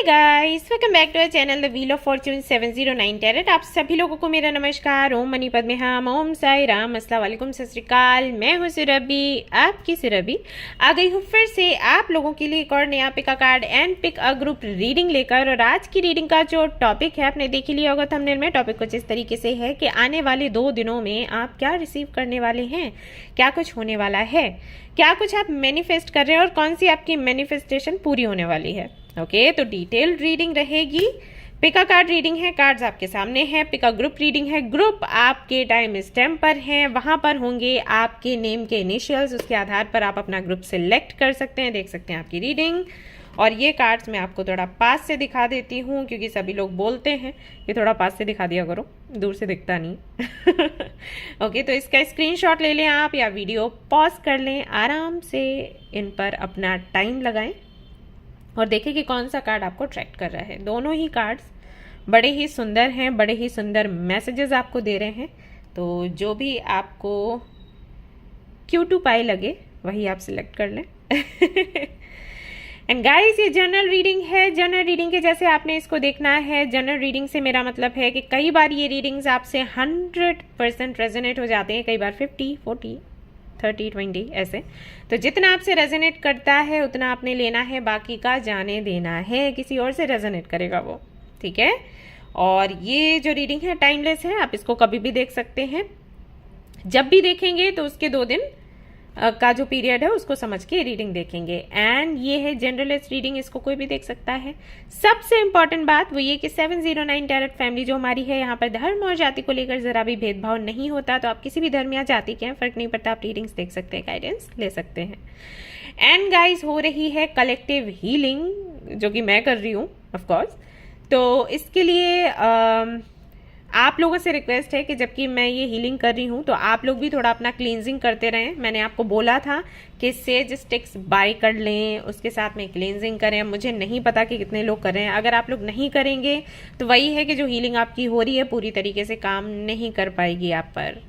Guys, welcome back to our channel the wheel of fortune 709 tarot. आप सभी लोगों को मेरा नमस्कार। ओम मनी पद्मे हम, ओम साई राम, अस्सलाम वालेकुम, सत श्री अकाल। मैं हूँ सुरभि, आपकी सुरभि आ गई हूँ फिर से आप लोगों के लिए एक और नया pick a card and pick a group reading लेकर। और आज की रीडिंग का जो टॉपिक है आपने देख ही लिया होगा थंबनेल में। टॉपिक कुछ इस तरीके से है कि आने वाले 2 दिनों में आप क्या रिसीव करने वाले हैं, क्या कुछ होने वाला है, क्या कुछ आप मैनिफेस्ट कर रहे हैं और कौन सी आपकी मैनिफेस्टेशन पूरी होने वाली है। ओके, तो डिटेल्ड रीडिंग रहेगी। पिक अ कार्ड रीडिंग है, कार्ड्स आपके सामने हैं। पिक अ ग्रुप रीडिंग है, ग्रुप आपके टाइम स्टैम्प पर है, वहां पर होंगे आपके नेम के इनिशियल्स। उसके आधार पर आप अपना ग्रुप सिलेक्ट कर सकते हैं, देख सकते हैं आपकी रीडिंग। और ये कार्ड्स मैं आपको थोड़ा पास से दिखा देती हूँ क्योंकि सभी लोग बोलते हैं कि थोड़ा पास से दिखा दिया करो, दूर से दिखता नहीं। ओके, तो इसका स्क्रीनशॉट ले लें आप या वीडियो पॉज कर लें, आराम से इन पर अपना टाइम लगाएं और देखें कि कौन सा कार्ड आपको अट्रैक्ट कर रहा है। दोनों ही कार्ड्स बड़े ही सुंदर हैं, बड़े ही सुंदर मैसेजेस आपको दे रहे हैं। तो जो भी आपको क्यू टू पाई लगे वही आप सिलेक्ट कर लें। एंड गाइस, ये जनरल रीडिंग है। जनरल रीडिंग के जैसे आपने इसको देखना है। जनरल रीडिंग से मेरा मतलब है कि कई बार ये रीडिंग्स आपसे 100% रेजोनेट हो जाते हैं, कई बार 50, 40, 30, 20 ऐसे। तो जितना आपसे रेजोनेट करता है उतना आपने लेना है, बाकी का जाने देना है, किसी और से रेजोनेट करेगा वो, ठीक है। और ये जो रीडिंग है टाइमलेस है, आप इसको कभी भी देख सकते हैं। जब भी देखेंगे तो उसके 2 दिन का जो पीरियड है उसको समझ के रीडिंग देखेंगे। एंड ये है जनरलिस्ट रीडिंग, इसको कोई भी देख सकता है। सबसे इंपॉर्टेंट बात वो ये कि 709 टैरेट फैमिली जो हमारी है, यहाँ पर धर्म और जाति को लेकर जरा भी भेदभाव नहीं होता। तो आप किसी भी धर्म या जाति के हैं, फर्क नहीं पड़ता, आप रीडिंग्स देख सकते हैं, गाइडेंस ले सकते हैं। एंड गाइस, हो रही है कलेक्टिव हीलिंग जो कि मैं कर रही हूँ ऑफकोर्स। तो इसके लिए आप लोगों से रिक्वेस्ट है कि जबकि मैं ये हीलिंग कर रही हूँ तो आप लोग भी थोड़ा अपना क्लींजिंग करते रहें। मैंने आपको बोला था कि सेज स्टिक्स बाय कर लें, उसके साथ में क्लींजिंग करें। मुझे नहीं पता कि कितने लोग कर रहे हैं। अगर आप लोग नहीं करेंगे तो वही है कि जो हीलिंग आपकी हो रही है पूरी तरीके से काम नहीं कर पाएगी आप पर,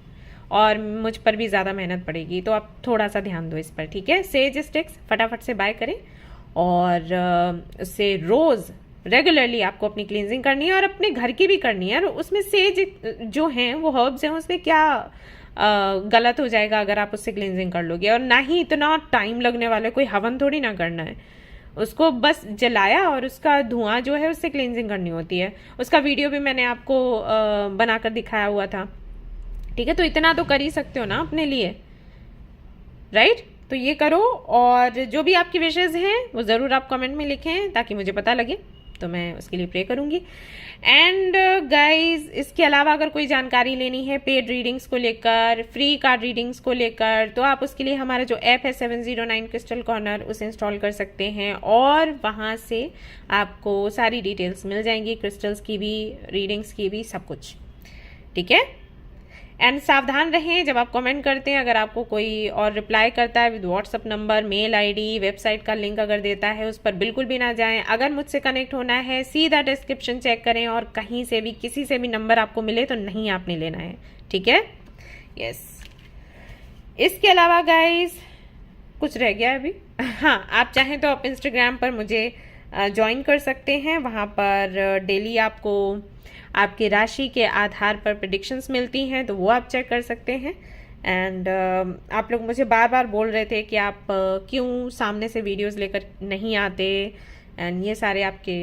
और मुझ पर भी ज़्यादा मेहनत पड़ेगी। तो आप थोड़ा सा ध्यान दो इस पर, ठीक है। सेज स्टिक्स फटाफट से बाय करें और उससे रोज़ रेगुलरली आपको अपनी क्लींजिंग करनी है और अपने घर की भी करनी है। और उसमें सेज जो हैं वो हर्ब्स हैं, उसमें क्या गलत हो जाएगा अगर आप उससे क्लींजिंग कर लोगे। और ना ही इतना टाइम लगने वाला है, कोई हवन थोड़ी ना करना है। उसको बस जलाया और उसका धुआं जो है उससे क्लींजिंग करनी होती है। उसका वीडियो भी मैंने आपको बनाकर दिखाया हुआ था, ठीक है। तो इतना तो कर ही सकते हो ना अपने लिए, राइट। तो ये करो और जो भी आपकी विशेज़ हैं वो ज़रूर आप कमेंट में लिखें ताकि मुझे पता लगे, तो मैं उसके लिए प्रे करूंगी। एंड गाइज, इसके अलावा अगर कोई जानकारी लेनी है पेड रीडिंग्स को लेकर, फ्री कार्ड रीडिंग्स को लेकर, तो आप उसके लिए हमारा जो ऐप है 709 क्रिस्टल कॉर्नर उसे इंस्टॉल कर सकते हैं और वहाँ से आपको सारी डिटेल्स मिल जाएंगी, क्रिस्टल्स की भी, रीडिंग्स की भी, सब कुछ, ठीक है। एंड सावधान रहें जब आप कमेंट करते हैं, अगर आपको कोई और रिप्लाई करता है with WhatsApp number, mail ID, website का लिंक अगर देता है उस पर बिल्कुल भी ना जाएं। अगर मुझसे कनेक्ट होना है सीधा डिस्क्रिप्शन चेक करें और कहीं से भी किसी से भी नंबर आपको मिले तो नहीं आपने लेना है, ठीक है। यस, इसके अलावा गाइज कुछ रह गया अभी। हाँ, आप चाहें तो आप इंस्टाग्राम पर मुझे ज्वाइन कर सकते हैं। वहाँ पर डेली आपको आपकी राशि के आधार पर प्रेडिक्शंस मिलती हैं, तो वो आप चेक कर सकते हैं। एंड आप लोग मुझे बार बार बोल रहे थे कि आप क्यों सामने से वीडियोस लेकर नहीं आते, एंड ये सारे आपके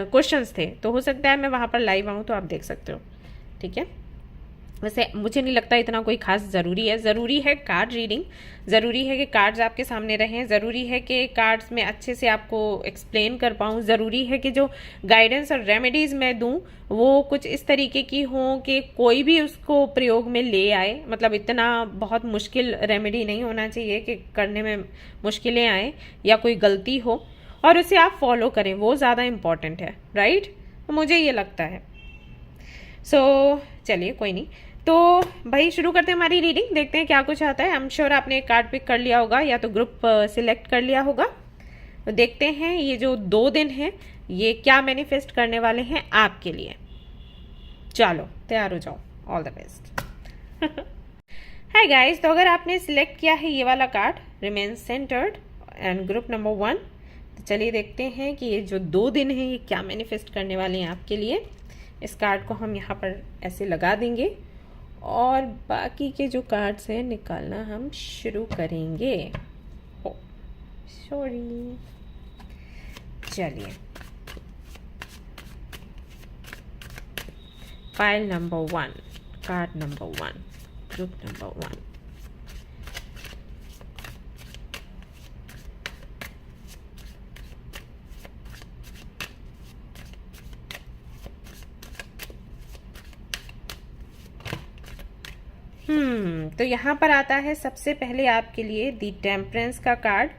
क्वेश्चंस थे। तो हो सकता है मैं वहाँ पर लाइव आऊँ तो आप देख सकते हो, ठीक है। वैसे मुझे नहीं लगता इतना कोई खास ज़रूरी है। ज़रूरी है कार्ड रीडिंग, ज़रूरी है कि कार्ड्स आपके सामने रहें, ज़रूरी है कि कार्ड्स में अच्छे से आपको एक्सप्लेन कर पाऊँ, ज़रूरी है कि जो गाइडेंस और रेमेडीज़ मैं दूँ वो कुछ इस तरीके की हों कि कोई भी उसको प्रयोग में ले आए। मतलब इतना बहुत मुश्किल रेमेडी नहीं होना चाहिए कि करने में मुश्किलें आए या कोई गलती हो, और उसे आप फॉलो करें, वो ज़्यादा इम्पॉर्टेंट है, राइट। तो मुझे ये लगता है। चलिए कोई नहीं, तो भाई शुरू करते हैं हमारी रीडिंग, देखते हैं क्या कुछ आता है। आई एम श्योर आपने एक कार्ड पिक कर लिया होगा या तो ग्रुप सिलेक्ट कर लिया होगा। तो देखते हैं ये जो 2 दिन हैं ये क्या मैनिफेस्ट करने वाले हैं आपके लिए। चलो तैयार हो जाओ, all the best. Hi guys, तो अगर आपने सिलेक्ट किया है ये वाला card, remain centred and group number 1, चलिए देखते हैं कि ये जो 2 दिन हैं ये क्या मैनिफेस्ट करने वाले हैं आपके लिए। इस कार्ड को हम यहाँ पर ऐसे लगा देंगे और बाकी के जो कार्ड्स हैं निकालना हम शुरू करेंगे। ओ सॉरी, चलिए file number 1, card number 1, group number 1। तो यहाँ पर आता है सबसे पहले आपके लिए दी टेम्परेंस का कार्ड।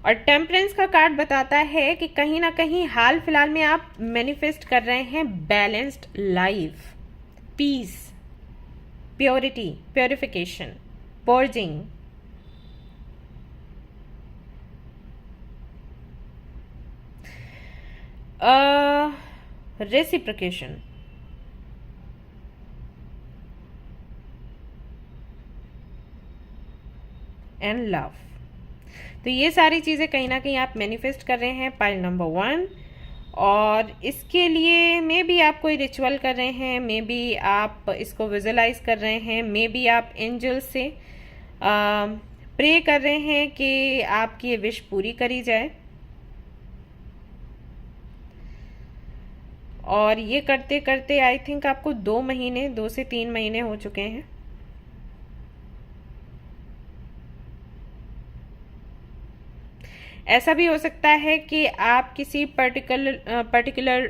और टेम्परेंस का कार्ड बताता है कि कहीं ना कहीं हाल फिलहाल में आप मैनिफेस्ट कर रहे हैं balanced life, peace, purity, purification, purging. Reciprocation, and love. तो ये सारी चीज़ें कहीं ना कहीं आप मैनिफेस्ट कर रहे हैं पाइल नंबर 1। और इसके लिए मे बी आप कोई रिचुअल कर रहे हैं, मे बी आप इसको विजुअलाइज कर रहे हैं, मे बी आप एंजल से प्रे कर रहे हैं कि आपकी ये विश पूरी करी जाए। और ये करते करते आई थिंक आपको 2 से 3 महीने हो चुके हैं। ऐसा भी हो सकता है कि आप किसी पर्टिकुलर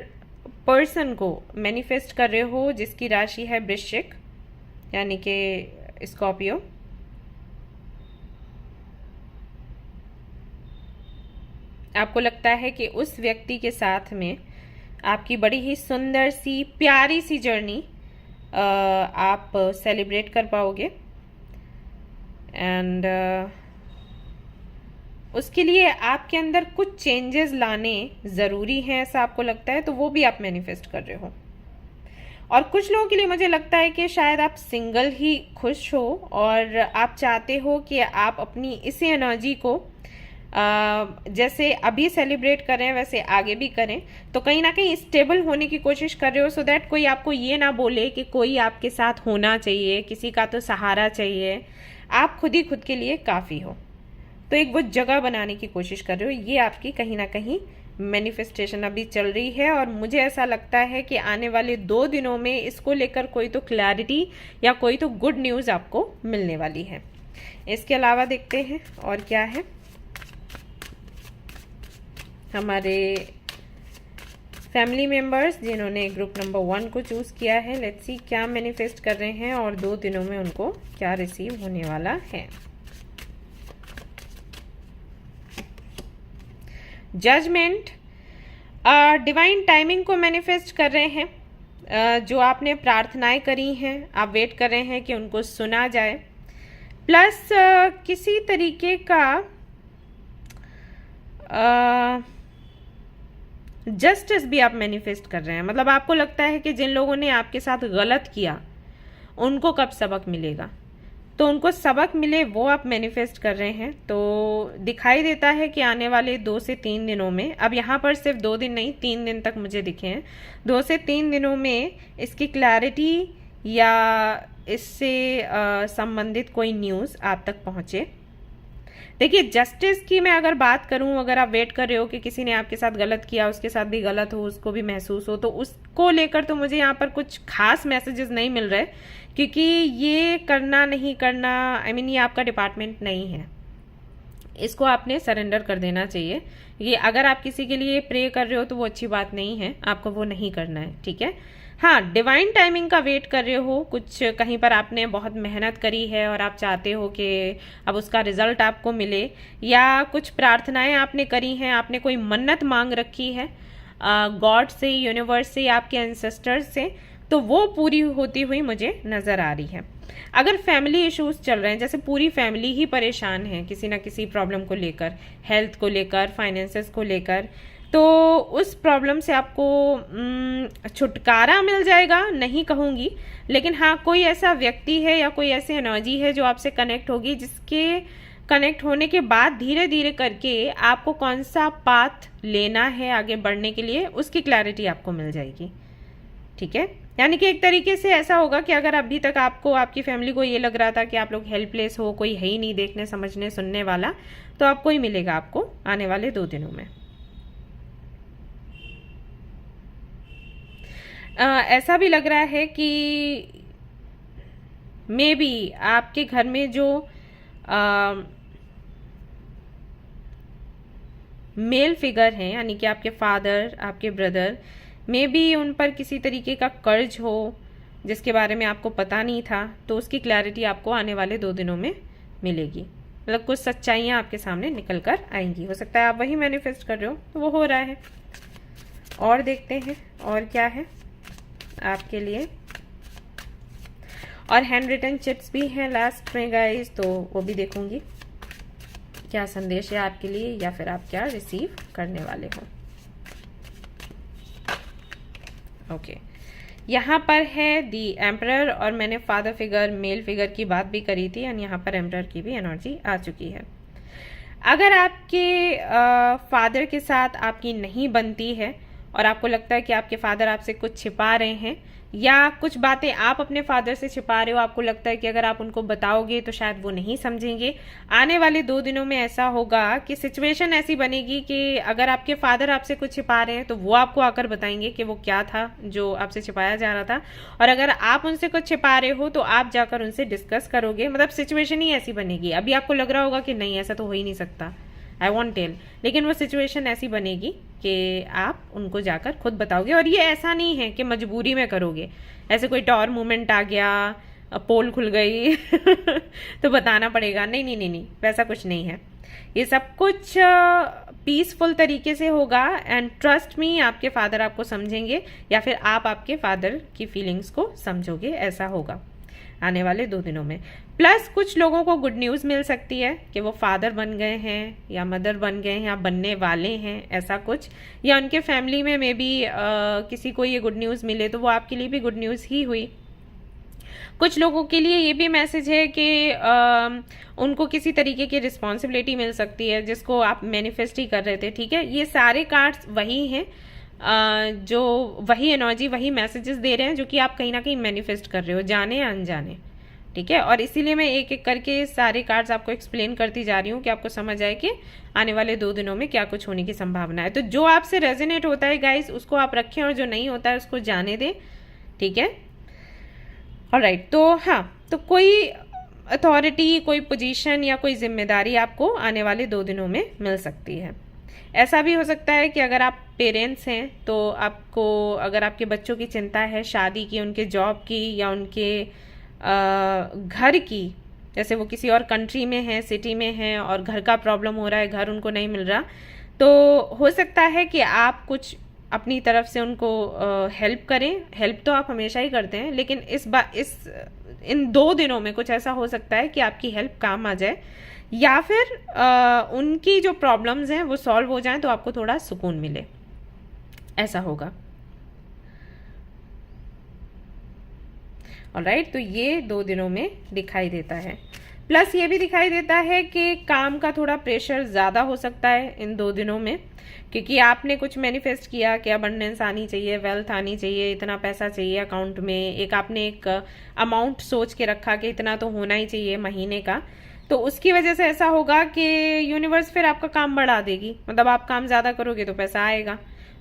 पर्सन को मैनिफेस्ट कर रहे हो जिसकी राशि है वृश्चिक, यानी कि स्कॉर्पियो। आपको लगता है कि उस व्यक्ति के साथ में आपकी बड़ी ही सुंदर सी प्यारी सी जर्नी आप सेलिब्रेट कर पाओगे। एंड उसके लिए आपके अंदर कुछ चेंजेस लाने ज़रूरी हैं, ऐसा आपको लगता है, तो वो भी आप मैनिफेस्ट कर रहे हो। और कुछ लोगों के लिए मुझे लगता है कि शायद आप सिंगल ही खुश हो और आप चाहते हो कि आप अपनी इसी एनर्जी को जैसे अभी सेलिब्रेट करें वैसे आगे भी करें। तो कहीं ना कहीं स्टेबल होने की कोशिश कर रहे हो, सो दैट कोई आपको ये ना बोले कि कोई आपके साथ होना चाहिए, किसी का तो सहारा चाहिए, आप खुद ही खुद के लिए काफ़ी हो। तो एक वो जगह बनाने की कोशिश कर रहे हो। ये आपकी कहीं ना कहीं मैनिफेस्टेशन अभी चल रही है। और मुझे ऐसा लगता है कि आने वाले 2 दिनों में इसको लेकर कोई तो क्लैरिटी या कोई तो गुड न्यूज़ आपको मिलने वाली है। इसके अलावा देखते हैं और क्या है हमारे फैमिली मेंबर्स जिन्होंने ग्रुप नंबर 1 को चूज़ किया है। लेट्स सी क्या मैनिफेस्ट कर रहे हैं और 2 दिनों में उनको क्या रिसीव होने वाला है। जजमेंट, डिवाइन टाइमिंग को मैनिफेस्ट कर रहे हैं। जो आपने प्रार्थनाएं करी हैं आप वेट कर रहे हैं कि उनको सुना जाए। प्लस किसी तरीके का जस्टिस भी आप मैनिफेस्ट कर रहे हैं। मतलब आपको लगता है कि जिन लोगों ने आपके साथ गलत किया उनको कब सबक मिलेगा, तो उनको सबक मिले वो आप मैनिफेस्ट कर रहे हैं। तो दिखाई देता है कि आने वाले 2 से 3 दिनों में, अब यहाँ पर सिर्फ 2 दिन नहीं 3 दिन तक मुझे दिखे हैं, 2 से 3 दिनों में इसकी क्लैरिटी या इससे संबंधित कोई न्यूज़ आप तक पहुँचे। देखिए जस्टिस की मैं अगर बात करूं, अगर आप वेट कर रहे हो कि किसी ने आपके साथ गलत किया, उसके साथ भी गलत हो, उसको भी महसूस हो, तो उसको लेकर तो मुझे यहाँ पर कुछ खास मैसेजेस नहीं मिल रहे, क्योंकि ये करना नहीं करना, आई मीन ये आपका डिपार्टमेंट नहीं है। इसको आपने सरेंडर कर देना चाहिए। ये अगर आप किसी के लिए प्रे कर रहे हो तो वो अच्छी बात नहीं है, आपको वो नहीं करना है, ठीक है। हाँ, डिवाइन टाइमिंग का वेट कर रहे हो, कुछ कहीं पर आपने बहुत मेहनत करी है और आप चाहते हो कि अब उसका रिजल्ट आपको मिले, या कुछ प्रार्थनाएं आपने करी हैं, आपने कोई मन्नत मांग रखी है गॉड से, यूनिवर्स से, आपके एंसेस्टर्स से, तो वो पूरी होती हुई मुझे नज़र आ रही है। अगर फैमिली इश्यूज चल रहे हैं, जैसे पूरी फैमिली ही परेशान है किसी ना किसी प्रॉब्लम को लेकर, हेल्थ को लेकर, फाइनेंसेस को लेकर, तो उस प्रॉब्लम से आपको छुटकारा मिल जाएगा नहीं कहूँगी, लेकिन हाँ कोई ऐसा व्यक्ति है या कोई ऐसी एनर्जी है जो आपसे कनेक्ट होगी जिसके कनेक्ट होने के बाद धीरे धीरे करके आपको कौन सा पाथ लेना है आगे बढ़ने के लिए, उसकी क्लैरिटी आपको मिल जाएगी। ठीक है, यानी कि एक तरीके से ऐसा होगा कि अगर अभी तक आपको, आपकी फैमिली को ये लग रहा था कि आप लोग हेल्पलेस हो, कोई है ही नहीं देखने समझने सुनने वाला, तो आपको ही मिलेगा आपको आने वाले 2 दिनों में। ऐसा भी लग रहा है कि मे बी आपके घर में जो मेल फिगर हैं, यानी कि आपके फादर, आपके ब्रदर, मे बी उन पर किसी तरीके का कर्ज हो जिसके बारे में आपको पता नहीं था, तो उसकी क्लैरिटी आपको आने वाले 2 दिनों में मिलेगी। मतलब कुछ सच्चाइयाँ आपके सामने निकल कर आएंगी। हो सकता है आप वही मैनिफेस्ट कर रहे हो, तो वो हो रहा है। और देखते हैं और क्या है आपके लिए। और हैंड रिटन चिट्स भी हैं लास्ट में गाइस, तो वो भी देखूंगी क्या संदेश है आपके लिए, या फिर आप क्या रिसीव करने वाले हो। ओके, यहाँ पर है दी एम्परर, और मैंने फादर फिगर, मेल फिगर की बात भी करी थी, एंड यहाँ पर एम्परर की भी एनर्जी आ चुकी है। अगर आपके फादर के साथ आपकी नहीं बनती है और आपको लगता है कि आपके फादर आपसे कुछ छिपा रहे हैं, या कुछ बातें आप अपने फादर से छिपा रहे हो, आपको लगता है कि अगर आप उनको बताओगे तो शायद वो नहीं समझेंगे, आने वाले 2 दिनों में ऐसा होगा कि सिचुएशन ऐसी बनेगी कि अगर आपके फादर आपसे कुछ छिपा रहे हैं तो वो आपको आकर बताएंगे कि वो क्या था जो आपसे छिपाया जा रहा था, और अगर आप उनसे कुछ छिपा रहे हो तो आप जाकर उनसे डिस्कस करोगे। मतलब सिचुएशन ही ऐसी बनेगी। अभी आपको लग रहा होगा कि नहीं, ऐसा तो हो ही नहीं सकता, आई वॉन्ट टेल, लेकिन वो सिचुएशन ऐसी बनेगी कि आप उनको जाकर खुद बताओगे। और ये ऐसा नहीं है कि मजबूरी में करोगे, ऐसे कोई टॉर मोमेंट आ गया, पोल खुल गई तो बताना पड़ेगा, नहीं नहीं नहीं नहीं, वैसा कुछ नहीं है। ये सब कुछ पीसफुल तरीके से होगा, एंड ट्रस्ट मी, आपके फादर आपको समझेंगे, या फिर आप आपके फादर की फीलिंग्स को समझोगे, ऐसा होगा आने वाले 2 दिनों में। प्लस कुछ लोगों को गुड न्यूज़ मिल सकती है कि वो फादर बन गए हैं, या मदर बन गए हैं, या बनने वाले हैं, ऐसा कुछ, या उनके फैमिली में मे बी किसी को ये गुड न्यूज़ मिले तो वो आपके लिए भी गुड न्यूज़ ही हुई। कुछ लोगों के लिए ये भी मैसेज है कि उनको किसी तरीके की रिस्पॉन्सिबिलिटी मिल सकती है जिसको आप मैनिफेस्ट ही कर रहे थे। ठीक है, ये सारे कार्ड्स वही हैं जो वही एनर्जी, वही मैसेजेस दे रहे हैं जो कि आप कहीं ना कहीं मैनिफेस्ट कर रहे हो, जाने या अनजाने। ठीक है, और इसीलिए मैं एक एक करके सारे कार्ड्स आपको एक्सप्लेन करती जा रही हूँ कि आपको समझ आए कि आने वाले 2 दिनों में क्या कुछ होने की संभावना है। तो जो आपसे रेजोनेट होता है गाइस, उसको आप रखें, और जो नहीं होता है उसको जाने दें। ठीक है, ऑलराइट। तो हाँ, तो कोई अथॉरिटी, कोई पोजीशन या कोई जिम्मेदारी आपको आने वाले 2 दिनों में मिल सकती है। ऐसा भी हो सकता है कि अगर आप पेरेंट्स हैं तो आपको, अगर आपके बच्चों की चिंता है शादी की, उनके जॉब की, या उनके घर की, जैसे वो किसी और कंट्री में है, सिटी में है, और घर का प्रॉब्लम हो रहा है, घर उनको नहीं मिल रहा, तो हो सकता है कि आप कुछ अपनी तरफ से उनको हेल्प करें। हेल्प तो आप हमेशा ही करते हैं, लेकिन इन 2 दिनों में कुछ ऐसा हो सकता है कि आपकी हेल्प काम आ जाए, या फिर उनकी जो प्रॉब्लम्स हैं वो सॉल्व हो जाएं, तो आपको थोड़ा सुकून मिले, ऐसा होगा। ऑलराइट, तो ये 2 दिनों में दिखाई देता है। प्लस ये भी दिखाई देता है कि काम का थोड़ा प्रेशर ज़्यादा हो सकता है इन 2 दिनों में, क्योंकि आपने कुछ मैनिफेस्ट किया कि अबंडेंस आनी चाहिए, वेल्थ आनी चाहिए, इतना पैसा चाहिए अकाउंट में, एक आपने एक अमाउंट सोच के रखा कि इतना तो होना ही चाहिए महीने का, तो उसकी वजह से ऐसा होगा कि यूनिवर्स फिर आपका काम बढ़ा देगी। मतलब आप काम ज़्यादा करोगे तो पैसा आएगा,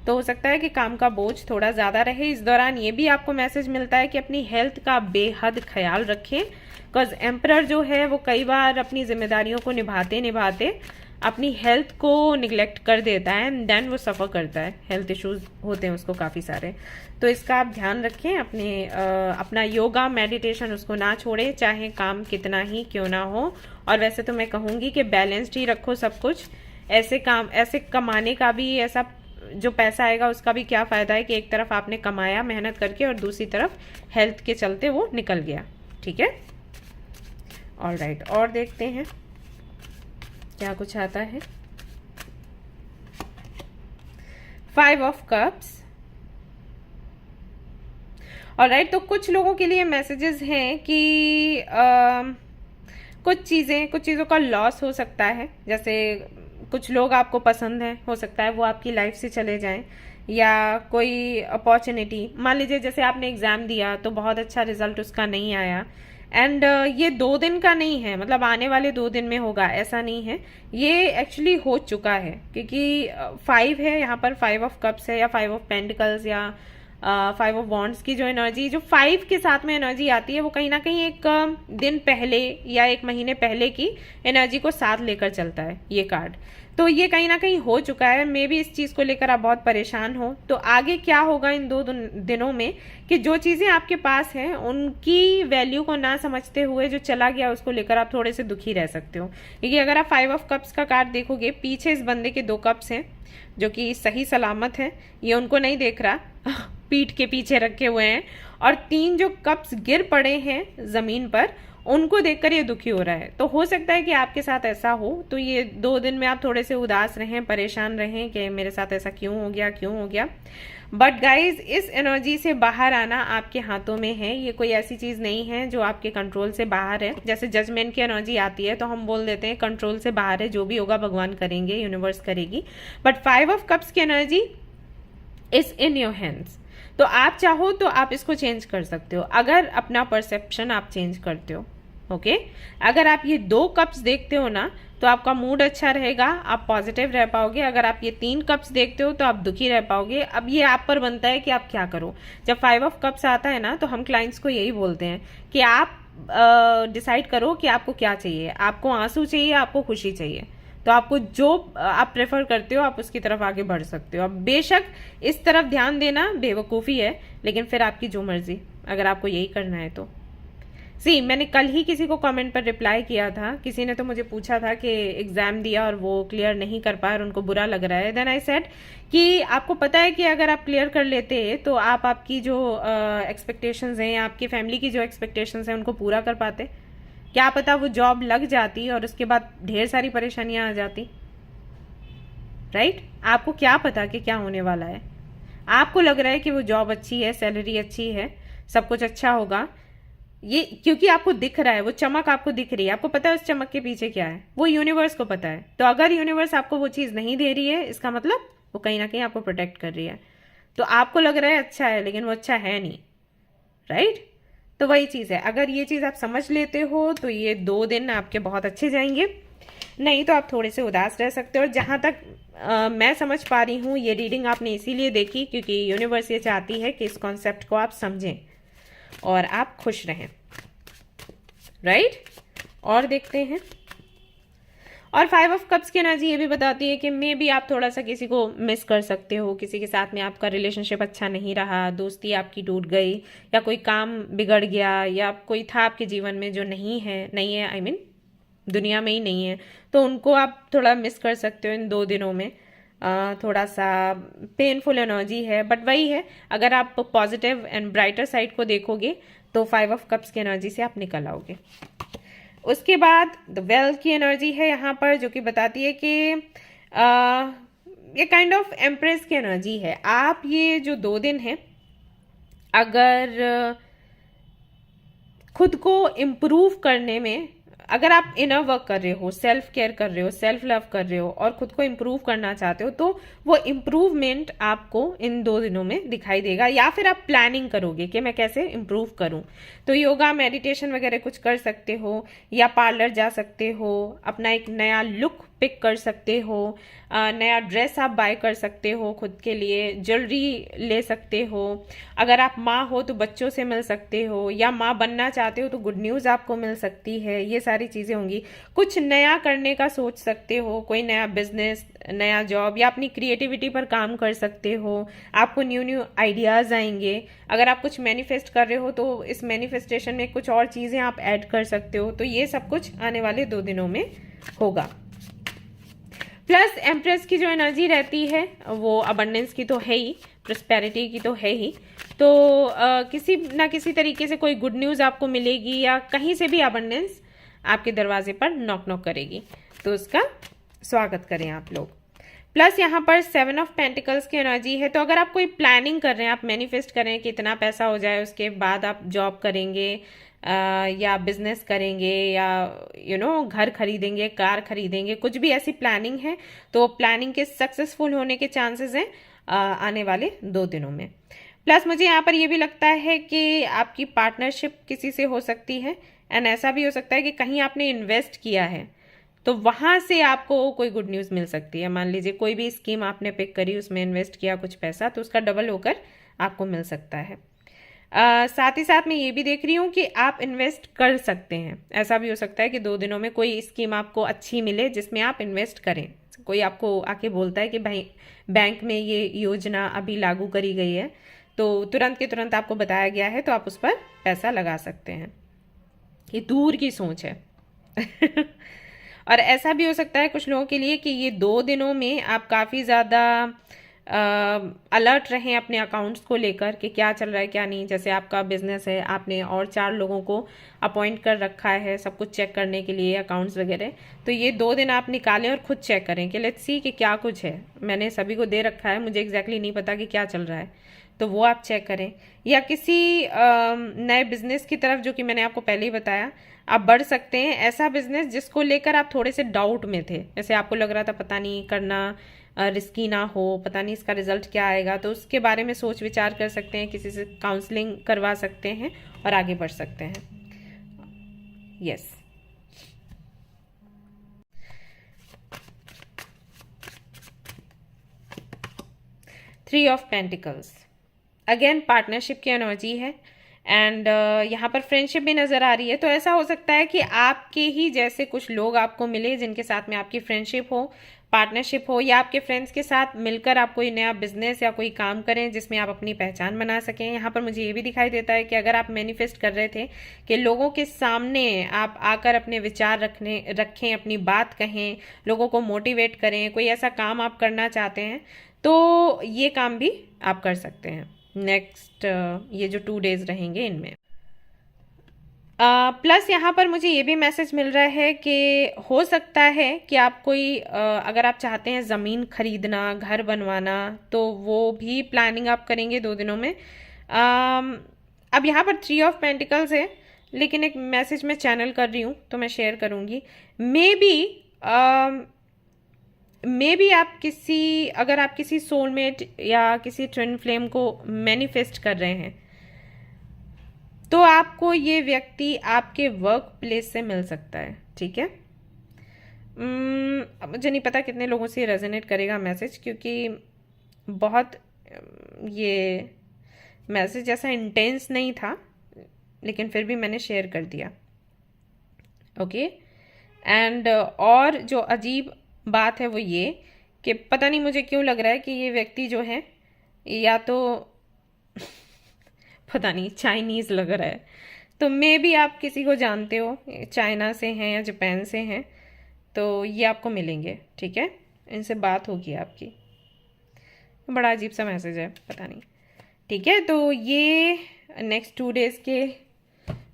तो हो सकता है कि काम का बोझ थोड़ा ज़्यादा रहे इस दौरान। ये भी आपको मैसेज मिलता है कि अपनी हेल्थ का बेहद ख्याल रखें, बिकॉज एम्परर जो है वो कई बार अपनी जिम्मेदारियों को निभाते निभाते अपनी हेल्थ को निगलेक्ट कर देता है, एंड देन वो सफ़र करता है, हेल्थ इश्यूज होते हैं उसको काफ़ी सारे। तो इसका आप ध्यान रखें, अपना योगा मेडिटेशन उसको ना छोड़ें, चाहे काम कितना ही क्यों ना हो। और वैसे तो मैं कहूँगी कि बैलेंस्ड ही रखो सब कुछ। ऐसे कमाने का भी, ऐसा जो पैसा आएगा उसका भी क्या फ़ायदा है कि एक तरफ आपने कमाया मेहनत करके और दूसरी तरफ हेल्थ के चलते वो निकल गया। ठीक है, ऑलराइट, और देखते हैं क्या कुछ आता है। 5 ऑफ कप्स। ऑलराइट, तो कुछ लोगों के लिए मैसेजेस हैं कि कुछ चीज़ों का लॉस हो सकता है, जैसे कुछ लोग आपको पसंद हैं, हो सकता है वो आपकी लाइफ से चले जाएं, या कोई अपॉर्चुनिटी, मान लीजिए जैसे आपने एग्ज़ाम दिया तो बहुत अच्छा रिजल्ट उसका नहीं आया, एंड ये 2 दिन का नहीं है, मतलब आने वाले 2 दिन में होगा ऐसा नहीं है, ये एक्चुअली हो चुका है, क्योंकि 5 है यहाँ पर, 5 ऑफ कप्स है या 5 ऑफ पेंटिकल्स या 5 ऑफ वॉन्ड्स की जो एनर्जी, जो 5 के साथ में एनर्जी आती है, वो कहीं ना कहीं एक दिन पहले या 1 महीने पहले की एनर्जी को साथ लेकर चलता है ये कार्ड। तो ये कहीं ना कहीं हो चुका है, मे भी इस चीज़ को लेकर आप बहुत परेशान हो। तो आगे क्या होगा इन 2 दिनों में, कि जो चीज़ें आपके पास हैं उनकी वैल्यू को ना समझते हुए जो चला गया उसको लेकर आप थोड़े से दुखी रह सकते हो। क्योंकि अगर आप 5 ऑफ कप्स का कार्ड देखोगे, पीछे इस बंदे के 2 कप्स हैं जो कि सही सलामत हैं, ये उनको नहीं देख रहा पीठ के पीछे रखे हुए हैं, और 3 जो कप्स गिर पड़े हैं ज़मीन पर उनको देखकर ये दुखी हो रहा है। तो हो सकता है कि आपके साथ ऐसा हो, तो ये 2 दिन में आप थोड़े से उदास रहें, परेशान रहें कि मेरे साथ ऐसा क्यों हो गया। बट गाइज, इस एनर्जी से बाहर आना आपके हाथों में है, ये कोई ऐसी चीज़ नहीं है जो आपके कंट्रोल से बाहर है। जैसे जजमेंट की एनर्जी आती है तो हम बोल देते हैं कंट्रोल से बाहर है, जो भी होगा भगवान करेंगे, यूनिवर्स करेगी। बट 5 ऑफ कप्स की energy is in your hands. तो आप चाहो तो आप इसको चेंज कर सकते हो, अगर अपना परसेप्शन आप चेंज करते हो। ओके, अगर आप ये 2 कप्स देखते हो ना तो आपका मूड अच्छा रहेगा, आप पॉजिटिव रह पाओगे। अगर आप ये 3 कप्स देखते हो तो आप दुखी रह पाओगे। अब ये आप पर बनता है कि आप क्या करो। जब 5 ऑफ कप्स आता है ना तो हम क्लाइंट्स को यही बोलते हैं कि आप डिसाइड करो कि आपको क्या चाहिए, आपको आंसू चाहिए, आपको खुशी चाहिए। तो आपको जो आप प्रेफर करते हो आप उसकी तरफ आगे बढ़ सकते हो। अब बेशक इस तरफ ध्यान देना बेवकूफ़ी है, लेकिन फिर आपकी जो मर्जी, अगर आपको यही करना है तो। मैंने कल ही किसी को कमेंट पर रिप्लाई किया था, किसी ने तो मुझे पूछा था कि एग्जाम दिया और वो क्लियर नहीं कर पाए और उनको बुरा लग रहा है। देन आई सेड कि आपको पता है कि अगर आप क्लियर कर लेते तो आप आपकी जो एक्सपेक्टेशंस हैं, आपकी फैमिली की जो एक्सपेक्टेशंस हैं उनको पूरा कर पाते। क्या पता वो जॉब लग जाती और उसके बाद ढेर सारी परेशानियां आ जाती, राइट? आपको क्या पता कि क्या होने वाला है। आपको लग रहा है कि वो जॉब अच्छी है, सैलरी अच्छी है, सब कुछ अच्छा होगा, ये क्योंकि आपको दिख रहा है, वो चमक आपको दिख रही है, आपको पता है उस चमक के पीछे क्या है, वो यूनिवर्स को पता है। तो अगर यूनिवर्स आपको वो चीज़ नहीं दे रही है, इसका मतलब वो कहीं ना कहीं आपको प्रोटेक्ट कर रही है। तो आपको लग रहा है अच्छा है, लेकिन वो अच्छा है नहीं, राइट? तो वही चीज़ है, अगर ये चीज़ आप समझ लेते हो तो ये 2 दिन आपके बहुत अच्छे जाएंगे, नहीं तो आप थोड़े से उदास रह सकते हो। और जहाँ तक मैं समझ पा रही हूँ, ये रीडिंग आपने इसीलिए देखी क्योंकि यूनिवर्स ये चाहती है कि इस कॉन्सेप्ट को आप समझें और आप खुश रहें, राइट? और देखते हैं। और 5 ऑफ कप्स की एनर्जी ये भी बताती है कि मे बी आप थोड़ा सा किसी को मिस कर सकते हो, किसी के साथ में आपका रिलेशनशिप अच्छा नहीं रहा, दोस्ती आपकी टूट गई, या कोई काम बिगड़ गया, या कोई था आपके जीवन में जो नहीं है आई मीन दुनिया में ही नहीं है, तो उनको आप थोड़ा मिस कर सकते हो इन 2 दिनों में। थोड़ा सा पेनफुल एनर्जी है, बट वही है, अगर आप पॉजिटिव एंड ब्राइटर साइड को देखोगे तो 5 ऑफ कप्स की एनर्जी से आप निकल आओगे। उसके बाद द वेल्थ की एनर्जी है यहाँ पर, जो कि बताती है कि ये काइंड ऑफ एम्प्रेस की एनर्जी है। आप ये जो 2 दिन हैं, अगर खुद को इम्प्रूव करने में, अगर आप इनर वर्क कर रहे हो, सेल्फ केयर कर रहे हो, सेल्फ लव कर रहे हो और खुद को इम्प्रूव करना चाहते हो, तो वो इम्प्रूवमेंट आपको इन 2 दिनों में दिखाई देगा। या फिर आप प्लानिंग करोगे कि मैं कैसे इम्प्रूव करूं, तो योगा, मेडिटेशन वगैरह कुछ कर सकते हो, या पार्लर जा सकते हो, अपना एक नया लुक पिक कर सकते हो, नया ड्रेस आप बाय कर सकते हो खुद के लिए, ज्वेलरी ले सकते हो। अगर आप माँ हो तो बच्चों से मिल सकते हो, या माँ बनना चाहते हो तो गुड न्यूज़ आपको मिल सकती है। ये सारी चीज़ें होंगी। कुछ नया करने का सोच सकते हो, कोई नया बिजनेस, नया जॉब, या अपनी क्रिएटिविटी पर काम कर सकते हो। आपको न्यू आइडियाज़ आएंगे। अगर आप कुछ मैनिफेस्ट कर रहे हो तो इस मैनिफेस्टेशन में कुछ और चीज़ें आप ऐड कर सकते हो। तो ये सब कुछ आने वाले 2 दिनों में होगा। प्लस एम्प्रेस की जो एनर्जी रहती है वो अबंडेंस की तो है ही, प्रॉस्पेरिटी की तो है ही। तो किसी ना किसी तरीके से कोई गुड न्यूज़ आपको मिलेगी, या कहीं से भी अबंडेंस आपके दरवाजे पर नॉक करेगी, तो उसका स्वागत करें आप लोग। प्लस यहाँ पर 7 ऑफ पेंटिकल्स की एनर्जी है। तो अगर आप कोई प्लानिंग कर रहे हैं, आप मैनिफेस्ट कर रहे हैं कि इतना पैसा हो जाए, उसके बाद आप जॉब करेंगे, या बिजनेस करेंगे या घर खरीदेंगे, कार खरीदेंगे, कुछ भी ऐसी प्लानिंग है तो प्लानिंग के सक्सेसफुल होने के चांसेस हैं आने वाले 2 दिनों में। प्लस मुझे यहाँ पर ये भी लगता है कि आपकी पार्टनरशिप किसी से हो सकती है, एंड ऐसा भी हो सकता है कि कहीं आपने इन्वेस्ट किया है तो वहां से आपको कोई गुड न्यूज़ मिल सकती है। मान लीजिए कोई भी स्कीम आपने पिक करी, उसमें इन्वेस्ट किया कुछ पैसा, तो उसका डबल होकर आपको मिल सकता है। साथ ही साथ मैं ये भी देख रही हूँ कि आप इन्वेस्ट कर सकते हैं। ऐसा भी हो सकता है कि 2 दिनों में कोई स्कीम आपको अच्छी मिले जिसमें आप इन्वेस्ट करें। कोई आपको आके बोलता है कि भाई बैंक में ये योजना अभी लागू करी गई है, तो तुरंत के तुरंत आपको बताया गया है, तो आप उस पर पैसा लगा सकते हैं। ये दूर की सोच है। और ऐसा भी हो सकता है कुछ लोगों के लिए कि ये 2 दिनों में आप काफ़ी ज़्यादा अलर्ट रहें अपने अकाउंट्स को लेकर कि क्या चल रहा है क्या नहीं। जैसे आपका बिजनेस है, आपने और 4 लोगों को अपॉइंट कर रखा है सब कुछ चेक करने के लिए, अकाउंट्स वगैरह, तो ये 2 दिन आप निकालें और खुद चेक करें कि लेट्स सी कि क्या कुछ है। मैंने सभी को दे रखा है, मुझे एग्जैक्टली नहीं पता कि क्या चल रहा है, तो वो आप चेक करें। या किसी नए बिजनेस की तरफ, जो कि मैंने आपको पहले ही बताया, आप बढ़ सकते हैं। ऐसा बिजनेस जिसको लेकर आप थोड़े से डाउट में थे, जैसे आपको लग रहा था पता नहीं करना रिस्की ना हो, पता नहीं इसका रिजल्ट क्या आएगा, तो उसके बारे में सोच विचार कर सकते हैं, किसी से काउंसलिंग करवा सकते हैं और आगे बढ़ सकते हैं। Yes. Three of pentacles again partnership की एनर्जी है, एंड यहाँ पर फ्रेंडशिप भी नज़र आ रही है। तो ऐसा हो सकता है कि आपके ही जैसे कुछ लोग आपको मिले जिनके साथ में आपकी फ्रेंडशिप हो, पार्टनरशिप हो, या आपके फ्रेंड्स के साथ मिलकर आप कोई नया बिजनेस या कोई काम करें जिसमें आप अपनी पहचान बना सकें। यहाँ पर मुझे ये भी दिखाई देता है कि अगर आप मैनिफेस्ट कर रहे थे कि लोगों के सामने आप आकर अपने विचार रखें, अपनी बात कहें, लोगों को मोटिवेट करें, कोई ऐसा काम आप करना चाहते हैं, तो ये काम भी आप कर सकते हैं नेक्स्ट ये जो 2 डेज रहेंगे इनमें। प्लस यहाँ पर मुझे ये भी मैसेज मिल रहा है कि हो सकता है कि आप कोई अगर आप चाहते हैं ज़मीन खरीदना, घर बनवाना, तो वो भी प्लानिंग आप करेंगे 2 दिनों में। अब यहाँ पर 3 ऑफ पेंटिकल्स है, लेकिन एक मैसेज मैं चैनल कर रही हूँ तो मैं शेयर करूँगी। मे बी अगर आप किसी सोलमेट या किसी ट्विन फ्लेम को मैनिफेस्ट कर रहे हैं, तो आपको ये व्यक्ति आपके वर्क प्लेस से मिल सकता है। ठीक है, मुझे नहीं पता कितने लोगों से रेजोनेट करेगा मैसेज, क्योंकि बहुत ये मैसेज ऐसा इंटेंस नहीं था, लेकिन फिर भी मैंने शेयर कर दिया। ओके, एंड और जो अजीब बात है वो ये कि पता नहीं मुझे क्यों लग रहा है कि ये व्यक्ति जो है या तो पता नहीं चाइनीज़ लग रहा है, तो मे भी आप किसी को जानते हो, चाइना से हैं या जापान से हैं, तो ये आपको मिलेंगे। ठीक है, इनसे बात होगी आपकी। बड़ा अजीब सा मैसेज है, पता नहीं। ठीक है, तो ये नेक्स्ट 2 डेज के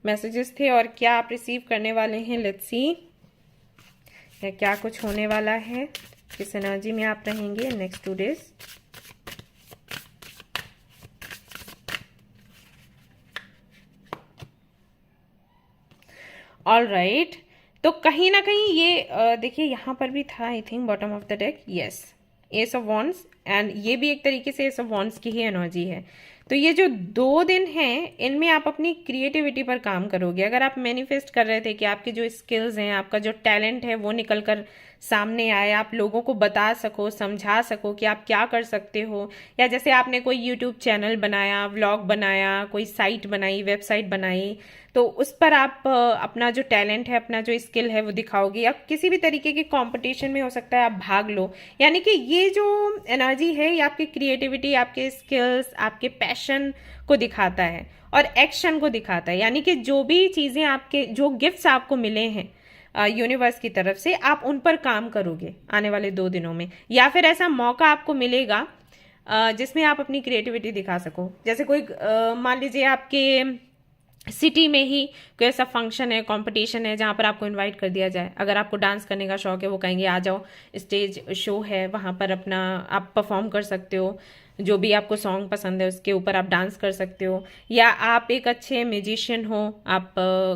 मैसेजेस थे, और क्या आप रिसीव करने वाले हैं, लेट्स सी, या क्या कुछ होने वाला है, किस एनर्जी में आप रहेंगे नेक्स्ट 2 डेज। ऑल राइट, तो कहीं ना कहीं ये देखिए यहाँ पर भी था, I think bottom of the deck, yes, S of wands, and ये भी एक तरीके से एस ऑफ वॉन्ड्स की ही एनर्जी है। तो ये जो 2 दिन हैं इनमें आप अपनी क्रिएटिविटी पर काम करोगे। अगर आप मैनिफेस्ट कर रहे थे कि आपके जो स्किल्स हैं, आपका जो टैलेंट है वो निकल कर सामने आए, आप लोगों को बता सको, समझा सको कि आप क्या कर सकते हो, या जैसे आपने कोई यूट्यूब चैनल बनाया, व्लॉग बनाया, कोई साइट बनाई, वेबसाइट बनाई, तो उस पर आप अपना जो टैलेंट है, अपना जो स्किल है वो दिखाओगे, या किसी भी तरीके के कंपटीशन में हो सकता है आप भाग लो। यानी कि ये जो एनर्जी है ये आपकी क्रिएटिविटी, आपके स्किल्स, आपके पैशन को दिखाता है और एक्शन को दिखाता है। यानी कि जो भी चीज़ें आपके, जो गिफ्ट्स आपको मिले हैं यूनिवर्स की तरफ से, आप उन पर काम करोगे आने वाले 2 दिनों में, या फिर ऐसा मौका आपको मिलेगा जिसमें आप अपनी क्रिएटिविटी दिखा सको। जैसे कोई मान लीजिए आपके सिटी में ही कोई ऐसा फंक्शन है, कंपटीशन है, जहाँ पर आपको इनवाइट कर दिया जाए। अगर आपको डांस करने का शौक है, वो कहेंगे आ जाओ, स्टेज शो है, वहाँ पर अपना आप परफॉर्म कर सकते हो। जो भी आपको सॉन्ग पसंद है उसके ऊपर आप डांस कर सकते हो, या आप एक अच्छे म्यूजिशियन हो, आप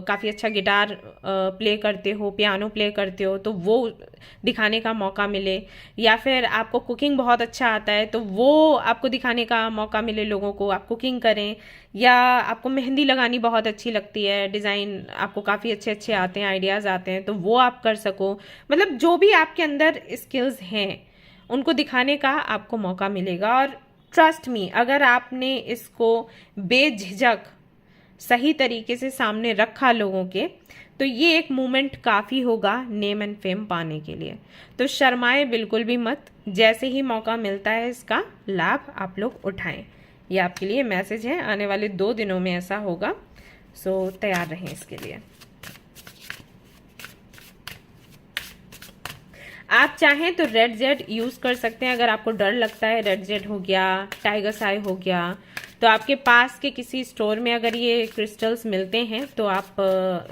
काफ़ी अच्छा गिटार प्ले करते हो, पियानो प्ले करते हो, तो वो दिखाने का मौका मिले, या फिर आपको कुकिंग बहुत अच्छा आता है तो वो आपको दिखाने का मौका मिले लोगों को, आप कुकिंग करें, या आपको मेहंदी लगानी बहुत अच्छी लगती है, डिज़ाइन आपको काफ़ी अच्छे अच्छे आते हैं, आइडियाज़ आते हैं, तो वो आप कर सको। मतलब जो भी आपके अंदर स्किल्स हैं उनको दिखाने का आपको मौका मिलेगा। और ट्रस्ट मी, अगर आपने इसको बेझिझक सही तरीके से सामने रखा लोगों के, तो ये एक मूवमेंट काफ़ी होगा नेम एंड फेम पाने के लिए। तो शर्माए बिल्कुल भी मत, जैसे ही मौका मिलता है इसका लाभ आप लोग उठाएं। ये आपके लिए मैसेज है, आने वाले 2 दिनों में ऐसा होगा, सो तैयार रहें इसके लिए। आप चाहें तो रेड जेड यूज़ कर सकते हैं, अगर आपको डर लगता है, रेड जेड हो गया, टाइगर्स आई हो गया, तो आपके पास के किसी स्टोर में अगर ये क्रिस्टल्स मिलते हैं तो आप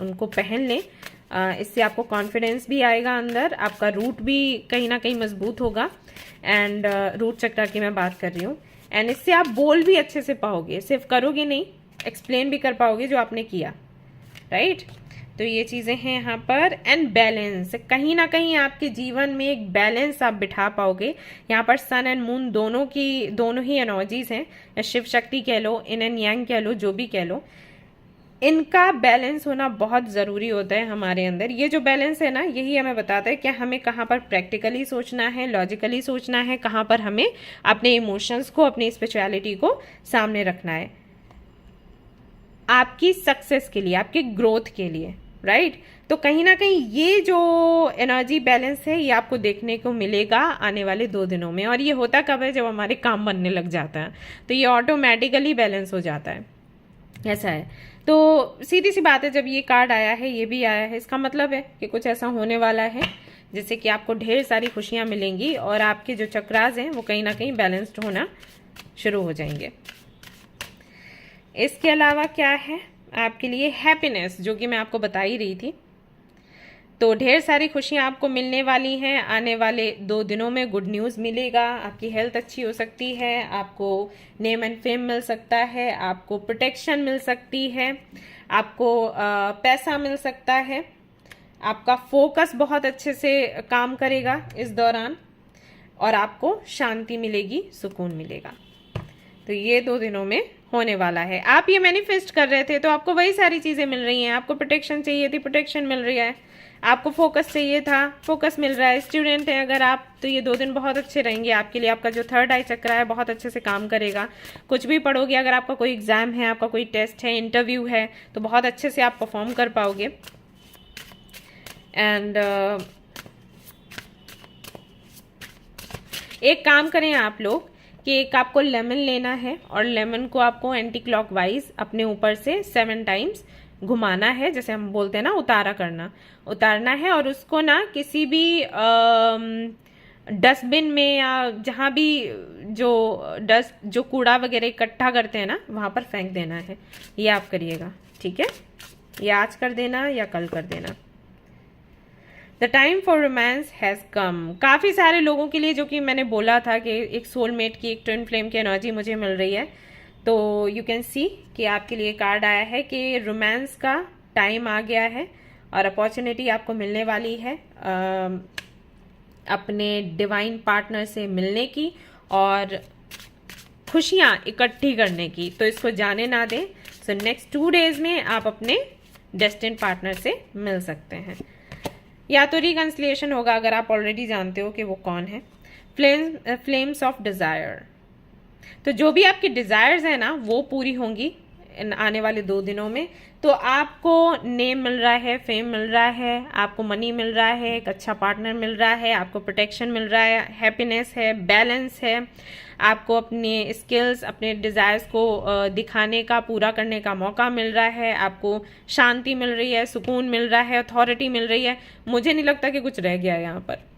उनको पहन लें। इससे आपको कॉन्फिडेंस भी आएगा अंदर, आपका रूट भी कहीं ना कहीं मजबूत होगा, एंड रूट चक्र की मैं बात कर रही हूँ। एंड इससे आप बोल भी अच्छे से पाओगे, सिर्फ करोगे नहीं, एक्सप्लेन भी कर पाओगे जो आपने किया, राइट। तो ये चीज़ें हैं यहाँ पर। एंड बैलेंस, कहीं ना कहीं आपके जीवन में एक बैलेंस आप बिठा पाओगे। यहाँ पर सन एंड मून दोनों ही एनर्जीज हैं, शिव शक्ति कह लो, इन एंड यांग कह लो, जो भी कह लो, इनका बैलेंस होना बहुत ज़रूरी होता है हमारे अंदर। ये जो बैलेंस है ना, यही हमें बताता है कि हमें कहाँ पर प्रैक्टिकली सोचना है, लॉजिकली सोचना है, कहाँ पर हमें अपने इमोशंस को, अपनी स्पिरिचुअलिटी को सामने रखना है आपकी सक्सेस के लिए, आपके ग्रोथ के लिए, राइट। तो कहीं ना कहीं ये जो एनर्जी बैलेंस है ये आपको देखने को मिलेगा आने वाले 2 दिनों में। और ये होता कब है? जब हमारे काम बनने लग जाता है, तो ये ऑटोमेटिकली बैलेंस हो जाता है, ऐसा है। तो सीधी सी बात है, जब ये कार्ड आया है, ये भी आया है, इसका मतलब है कि कुछ ऐसा होने वाला है जिससे कि आपको ढेर सारी खुशियां मिलेंगी और आपके जो चक्रास हैं वो कहीं ना कहीं बैलेंस्ड होना शुरू हो जाएंगे। इसके अलावा क्या है आपके लिए? हैप्पीनेस, जो कि मैं आपको बता ही रही थी। तो ढेर सारी खुशियां आपको मिलने वाली हैं आने वाले 2 दिनों में। गुड न्यूज़ मिलेगा, आपकी हेल्थ अच्छी हो सकती है, आपको नेम एंड फेम मिल सकता है, आपको प्रोटेक्शन मिल सकती है, आपको पैसा मिल सकता है, आपका फोकस बहुत अच्छे से काम करेगा इस दौरान, और आपको शांति मिलेगी, सुकून मिलेगा। तो ये 2 दिनों में होने वाला है। आप ये मैनिफेस्ट कर रहे थे तो आपको वही सारी चीज़ें मिल रही हैं। आपको प्रोटेक्शन चाहिए थी, प्रोटेक्शन मिल रही है। आपको फोकस चाहिए था, फोकस मिल रहा है। स्टूडेंट हैं अगर आप, तो ये 2 दिन बहुत अच्छे रहेंगे आपके लिए। आपका जो थर्ड आई चक्र है बहुत अच्छे से काम करेगा। कुछ भी पढ़ोगे, अगर आपका कोई एग्जाम है, आपका कोई टेस्ट है, इंटरव्यू है, तो बहुत अच्छे से आप परफॉर्म कर पाओगे। एंड एक काम करें आप लोग कि एक आपको लेमन लेना है और लेमन को आपको एंटी क्लॉकवाइज अपने ऊपर से 7 टाइम्स घुमाना है, जैसे हम बोलते हैं ना उतारना है, और उसको ना किसी भी डस्टबिन में या जहाँ भी जो कूड़ा वगैरह इकट्ठा करते हैं ना, वहाँ पर फेंक देना है। ये आप करिएगा, ठीक है? ये आज कर देना या कल कर देना। The time for romance has come. काफ़ी सारे लोगों के लिए, जो कि मैंने बोला था कि एक सोलमेट की, एक ट्विन फ्लेम की एनर्जी मुझे मिल रही है, तो यू कैन सी कि आपके लिए कार्ड आया है कि रोमांस का टाइम आ गया है और अपॉर्चुनिटी आपको मिलने वाली है अपने डिवाइन पार्टनर से मिलने की और खुशियाँ इकट्ठी करने की। तो इसको जाने ना दें। सो नेक्स्ट 2 डेज में आप अपने डेस्टिन्ड पार्टनर से मिल सकते हैं, या तो रिकंसिलिएशन होगा अगर आप ऑलरेडी जानते हो कि वो कौन है। फ्लेम्स ऑफ डिज़ायर, तो जो भी आपकी डिज़ायर्स है ना वो पूरी होंगी आने वाले 2 दिनों में। तो आपको नेम मिल रहा है, फेम मिल रहा है, आपको मनी मिल रहा है, एक अच्छा पार्टनर मिल रहा है, आपको प्रोटेक्शन मिल रहा है, हैप्पीनेस है, बैलेंस है, आपको अपने स्किल्स, अपने डिज़ायर्स को दिखाने का, पूरा करने का मौका मिल रहा है, आपको शांति मिल रही है, सुकून मिल रहा है, अथॉरिटी मिल रही है। मुझे नहीं लगता कि कुछ रह गया है यहाँ पर।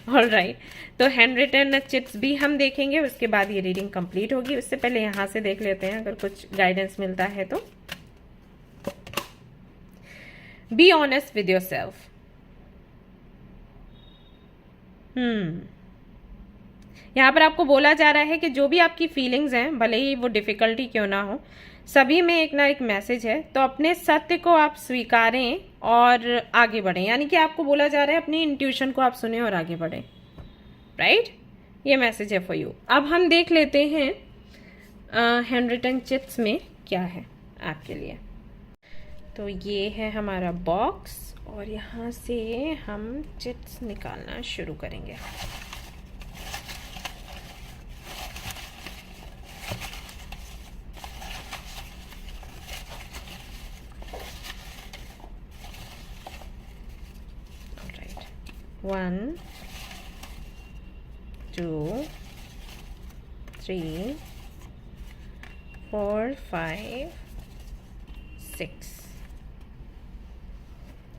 ऑल राइट, तो हैंड रिटन चिट्स भी हम देखेंगे, उसके बाद ये रीडिंग कंप्लीट होगी। उससे पहले यहाँ से देख लेते हैं अगर कुछ गाइडेंस मिलता है तो। Be honest with your self. यहाँ पर आपको बोला जा रहा है कि जो भी आपकी फीलिंग्स हैं, भले ही वो डिफिकल्टी क्यों ना हो, सभी में एक ना एक मैसेज है। तो अपने सत्य को आप स्वीकारें और आगे बढ़ें। यानी कि आपको बोला जा रहा है अपनी इंट्यूशन को आप सुने और आगे बढ़ें, राइट? ये मैसेज है फॉर यू। अब हम देख लेते हैं हैंड रिटन चिट्स में क्या है आपके लिए। तो ये है हमारा बॉक्स और यहाँ से हम चिट्स निकालना शुरू करेंगे। One, 2, 3, 4, 5, 6.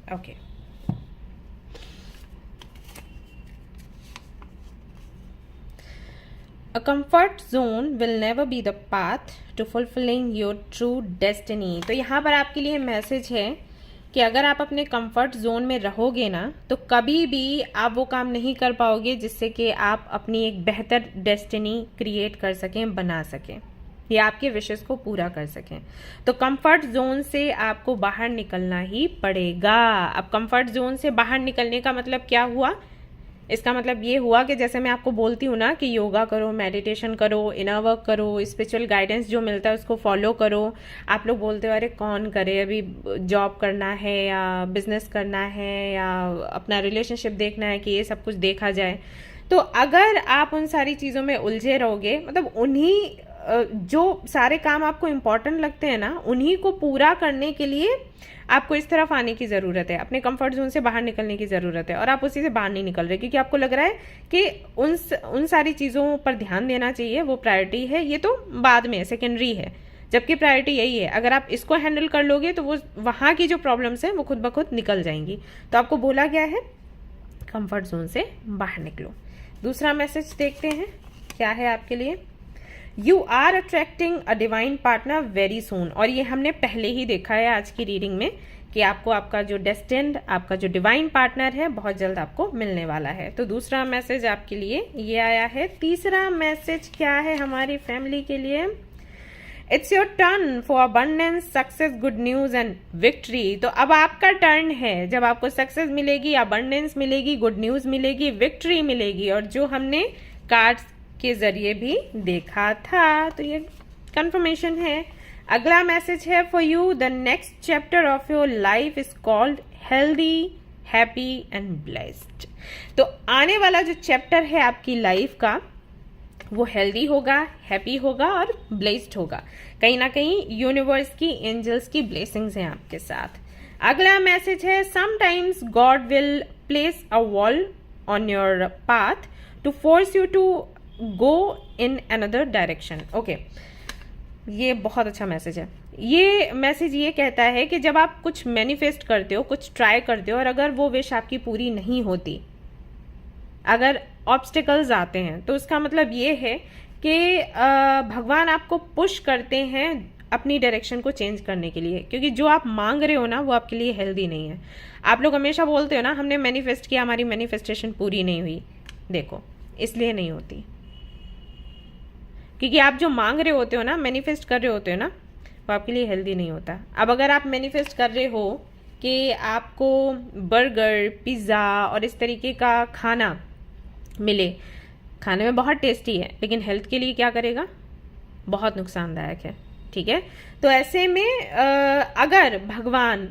Okay. A comfort zone will never be the path to fulfilling your true destiny. तो यहाँ पर आपके लिए मैसेज है कि अगर आप अपने कंफर्ट जोन में रहोगे ना, तो कभी भी आप वो काम नहीं कर पाओगे जिससे कि आप अपनी एक बेहतर डेस्टिनी क्रिएट कर सकें, बना सकें, या आपके विशेस को पूरा कर सकें। तो कंफर्ट जोन से आपको बाहर निकलना ही पड़ेगा। अब कंफर्ट जोन से बाहर निकलने का मतलब क्या हुआ? इसका मतलब ये हुआ कि जैसे मैं आपको बोलती हूँ ना कि योगा करो, मेडिटेशन करो, इनर वर्क करो, स्पिरिचुअल गाइडेंस जो मिलता है उसको फॉलो करो। आप लोग बोलते हो अरे कौन करे, अभी जॉब करना है या बिजनेस करना है या अपना रिलेशनशिप देखना है कि ये सब कुछ देखा जाए। तो अगर आप उन सारी चीज़ों में उलझे रहोगे, मतलब उन्हीं जो सारे काम आपको इम्पोर्टेंट लगते हैं ना, उन्हीं को पूरा करने के लिए आपको इस तरफ आने की ज़रूरत है, अपने कंफर्ट जोन से बाहर निकलने की ज़रूरत है। और आप उसी से बाहर नहीं निकल रहे क्योंकि आपको लग रहा है कि उन सारी चीज़ों पर ध्यान देना चाहिए, वो प्रायोरिटी है, ये तो बाद में सेकेंडरी है, जबकि प्रायोरिटी यही है। अगर आप इसको हैंडल कर लोगे तो वो वहाँ की जो प्रॉब्लम्स हैं वो खुद ब खुद निकल जाएंगी। तो आपको बोला गया है कंफर्ट जोन से बाहर निकलो। दूसरा मैसेज देखते हैं क्या है आपके लिए। You are attracting a divine partner very soon. और ये हमने पहले ही देखा है आज की रीडिंग में कि आपको आपका जो डेस्टिन्ड, आपका जो डिवाइन पार्टनर है बहुत जल्द आपको मिलने वाला है। तो दूसरा मैसेज आपके लिए ये आया है। तीसरा मैसेज क्या है हमारी फैमिली के लिए? It's your turn for abundance, success, good news and victory. तो अब आपका टर्न है, जब आपको सक्सेस मिलेगी, अबंडेंस मिलेगी, गुड न्यूज मिलेगी, विक्ट्री मिलेगी, और जो हमने कार्ड्स के जरिए भी देखा था। तो ये कंफर्मेशन है। अगला मैसेज है for you. The next chapter of your life is called healthy, happy and blessed. तो आने वाला जो चैप्टर है आपकी लाइफ का वो हेल्दी होगा, हैप्पी होगा और ब्लेस्ड होगा। कहीं ना कहीं यूनिवर्स की, एंजल्स की ब्लेसिंग्स हैं आपके साथ। अगला मैसेज है sometimes God will place a wall on your path to force you to go in another direction. Okay, ये बहुत अच्छा मैसेज है। ये मैसेज ये कहता है कि जब आप कुछ मैनिफेस्ट करते हो, कुछ ट्राई करते हो, और अगर वो विश आपकी पूरी नहीं होती, अगर ऑब्स्टिकल्स आते हैं, तो उसका मतलब ये है कि भगवान आपको पुश करते हैं अपनी डायरेक्शन को चेंज करने के लिए, क्योंकि जो आप मांग रहे हो ना वो आपके लिए हेल्दी नहीं है। आप लोग हमेशा बोलते हो ना हमने मैनिफेस्ट किया, हमारी मैनिफेस्टेशन पूरी नहीं हुई। देखो, इसलिए नहीं होती क्योंकि आप जो मांग रहे होते हो ना, मैनिफेस्ट कर रहे होते हो ना, वो आपके लिए हेल्दी नहीं होता। अब अगर आप मैनिफेस्ट कर रहे हो कि आपको बर्गर, पिज़्ज़ा और इस तरीके का खाना मिले, खाने में बहुत टेस्टी है लेकिन हेल्थ के लिए क्या करेगा? बहुत नुकसानदायक है। ठीक है, तो ऐसे में अगर भगवान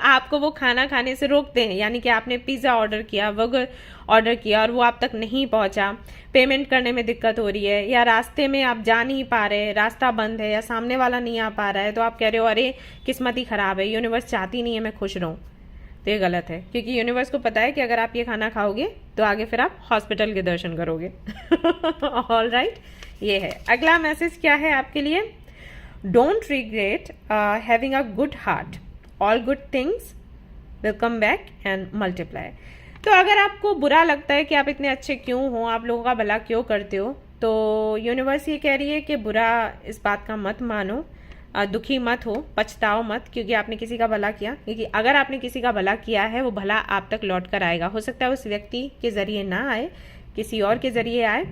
आपको वो खाना खाने से रोकते हैं, यानी कि आपने पिज़्ज़ा ऑर्डर किया, बर्गर ऑर्डर किया और वो आप तक नहीं पहुंचा, पेमेंट करने में दिक्कत हो रही है, या रास्ते में आप जा नहीं पा रहे, रास्ता बंद है, या सामने वाला नहीं आ पा रहा है, तो आप कह रहे हो अरे किस्मत ही खराब है, यूनिवर्स चाहती नहीं है मैं खुश रहूं। तो ये गलत है, क्योंकि यूनिवर्स को पता है कि अगर आप ये खाना खाओगे तो आगे फिर आप हॉस्पिटल के दर्शन करोगे। ऑल राइट, ये है। अगला मैसेज क्या है आपके लिए? Don't regret having a good heart. All good things will come back and multiply. तो अगर आपको बुरा लगता है कि आप इतने अच्छे क्यों हो, आप लोगों का भला क्यों करते हो, तो यूनिवर्स ये कह रही है कि बुरा इस बात का मत मानो, दुखी मत हो, पछताओ मत, क्योंकि आपने किसी का भला किया। क्योंकि अगर आपने किसी का भला किया है, वो भला आप तक लौट कर आएगा। हो सकता है उस व्यक्ति के जरिए ना आए, किसी और के जरिए आए,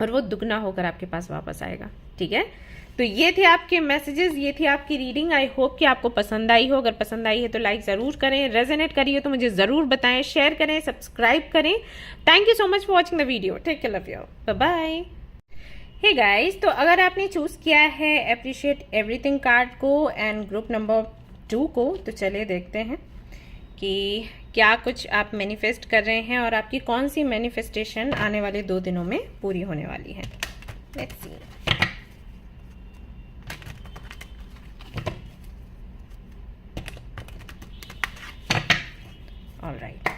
और वो दुगना होकर आपके पास वापस आएगा। ठीक है, तो ये थे आपके मैसेजेस, ये थी आपकी रीडिंग। आई होप कि आपको पसंद आई हो। अगर पसंद आई है तो लाइक ज़रूर करें, रेजोनेट करिए तो मुझे ज़रूर बताएं, शेयर करें, सब्सक्राइब करें। Thank you so much for watching the video. Take care, love you, bye bye. Hey guys, तो अगर आपने चूज़ किया है अप्रिशिएट एवरीथिंग कार्ड को एंड ग्रुप नंबर 2 को, तो चलिए देखते हैं कि क्या कुछ आप मैनिफेस्ट कर रहे हैं और आपकी कौन सी मैनिफेस्टेशन आने वाले 2 दिनों में पूरी होने वाली है। Let's see. All right,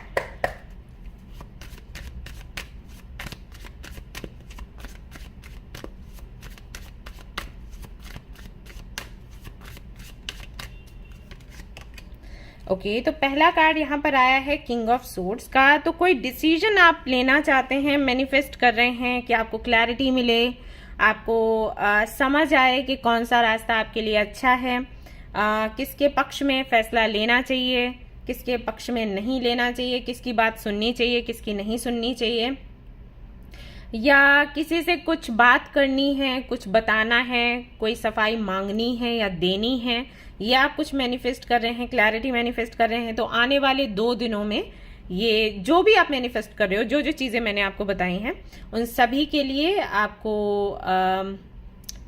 okay, तो पहला कार्ड यहाँ पर आया है किंग ऑफ सोर्ड्स का। तो कोई डिसीजन आप लेना चाहते हैं, मैनिफेस्ट कर रहे हैं कि आपको क्लैरिटी मिले, आपको समझ आए कि कौन सा रास्ता आपके लिए अच्छा है, किसके पक्ष में फैसला लेना चाहिए, किसके पक्ष में नहीं लेना चाहिए, किसकी बात सुननी चाहिए, किसकी नहीं सुननी चाहिए, या किसी से कुछ बात करनी है, कुछ बताना है, कोई सफाई मांगनी है या देनी है, या आप कुछ मैनिफेस्ट कर रहे हैं, क्लैरिटी मैनिफेस्ट कर रहे हैं। तो आने वाले 2 दिनों में ये जो भी आप मैनिफेस्ट कर रहे हो, जो जो चीज़ें मैंने आपको बताई हैं, उन सभी के लिए आपको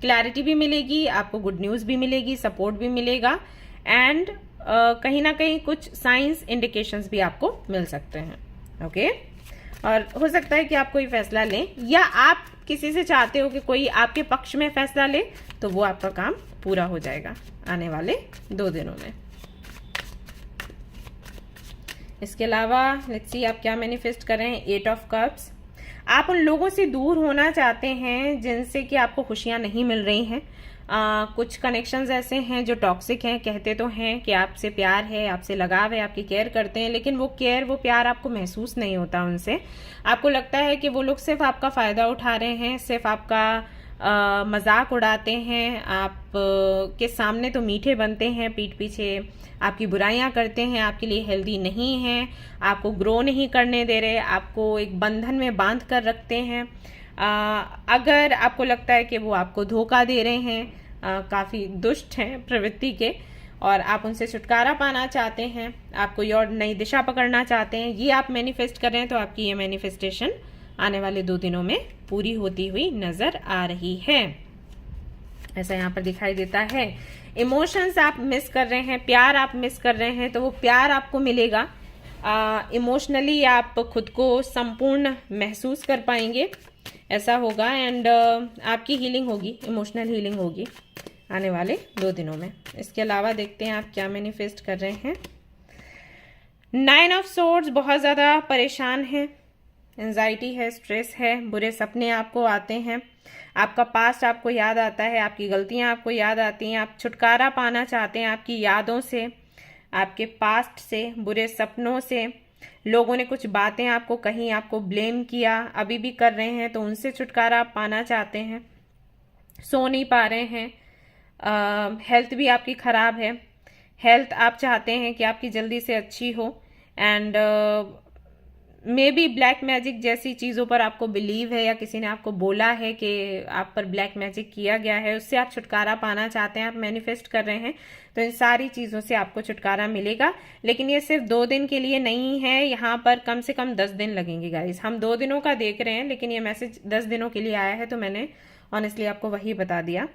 क्लैरिटी भी मिलेगी, आपको गुड न्यूज़ भी मिलेगी, सपोर्ट भी मिलेगा, एंड कहीं ना कहीं कुछ साइंस इंडिकेशंस भी आपको मिल सकते हैं। ओके, और हो सकता है कि आप कोई फैसला लें, या आप किसी से चाहते हो कि कोई आपके पक्ष में फैसला ले, तो वो आपका काम पूरा हो जाएगा आने वाले 2 दिनों में। इसके अलावा लेट्स सी आप क्या मैनिफेस्ट कर रहे हैं। 8 ऑफ कप्स, आप उन लोगों से दूर होना चाहते हैं जिनसे कि आपको खुशियां नहीं मिल रही हैं। कुछ कनेक्शंस ऐसे हैं जो टॉक्सिक हैं, कहते तो हैं कि आपसे प्यार है, आपसे लगाव है, आपकी केयर करते हैं, लेकिन वो केयर, वो प्यार आपको महसूस नहीं होता उनसे। आपको लगता है कि वो लोग सिर्फ आपका फ़ायदा उठा रहे हैं, सिर्फ आपका मजाक उड़ाते हैं, आप के सामने तो मीठे बनते हैं, पीठ पीछे आपकी बुराइयां करते हैं, आपके लिए हेल्दी नहीं है, आपको ग्रो नहीं करने दे रहे, आपको एक बंधन में बांध कर रखते हैं। अगर आपको लगता है कि वो आपको धोखा दे रहे हैं, काफ़ी दुष्ट हैं प्रवृत्ति के, और आप उनसे छुटकारा पाना चाहते हैं, आप कोई और नई दिशा पकड़ना चाहते हैं, ये आप मैनिफेस्ट कर रहे हैं, तो आपकी ये मैनिफेस्टेशन आने वाले 2 दिनों में पूरी होती हुई नजर आ रही है, ऐसा यहाँ पर दिखाई देता है। इमोशंस आप मिस कर रहे हैं, प्यार आप मिस कर रहे हैं, तो वो प्यार आपको मिलेगा। इमोशनली आप खुद को संपूर्ण महसूस कर पाएंगे, ऐसा होगा, एंड आपकी हीलिंग होगी, इमोशनल हीलिंग होगी आने वाले 2 दिनों में। इसके अलावा देखते हैं आप क्या मैनिफेस्ट कर रहे हैं। 9 ऑफ सोर्ड्स, बहुत ज़्यादा परेशान हैं, एंजाइटी है, स्ट्रेस है, बुरे सपने आपको आते हैं, आपका पास्ट आपको याद आता है, आपकी गलतियां आपको याद आती हैं, आप छुटकारा पाना चाहते हैं आपकी यादों से, आपके पास्ट से, बुरे सपनों से। लोगों ने कुछ बातें आपको कहीं, आपको ब्लेम किया, अभी भी कर रहे हैं, तो उनसे छुटकारा आप पाना चाहते हैं। सो नहीं पा रहे हैं, हेल्थ भी आपकी ख़राब है, हेल्थ आप चाहते हैं कि आपकी जल्दी से अच्छी हो, and may be black magic जैसी चीज़ों पर आपको बिलीव है, या किसी ने आपको बोला है कि आप पर ब्लैक मैजिक किया गया है, उससे आप छुटकारा पाना चाहते हैं, आप मैनिफेस्ट कर रहे हैं। तो इन सारी चीज़ों से आपको छुटकारा मिलेगा, लेकिन ये सिर्फ 2 दिन के लिए नहीं है, यहाँ पर कम से कम 10 दिन लगेंगे गाइस। हम 2 दिनों का देख रहे हैं, लेकिन ये मैसेज 10 दिनों के लिए आया है, तो मैंने ऑनेस्टली आपको वही बता दिया।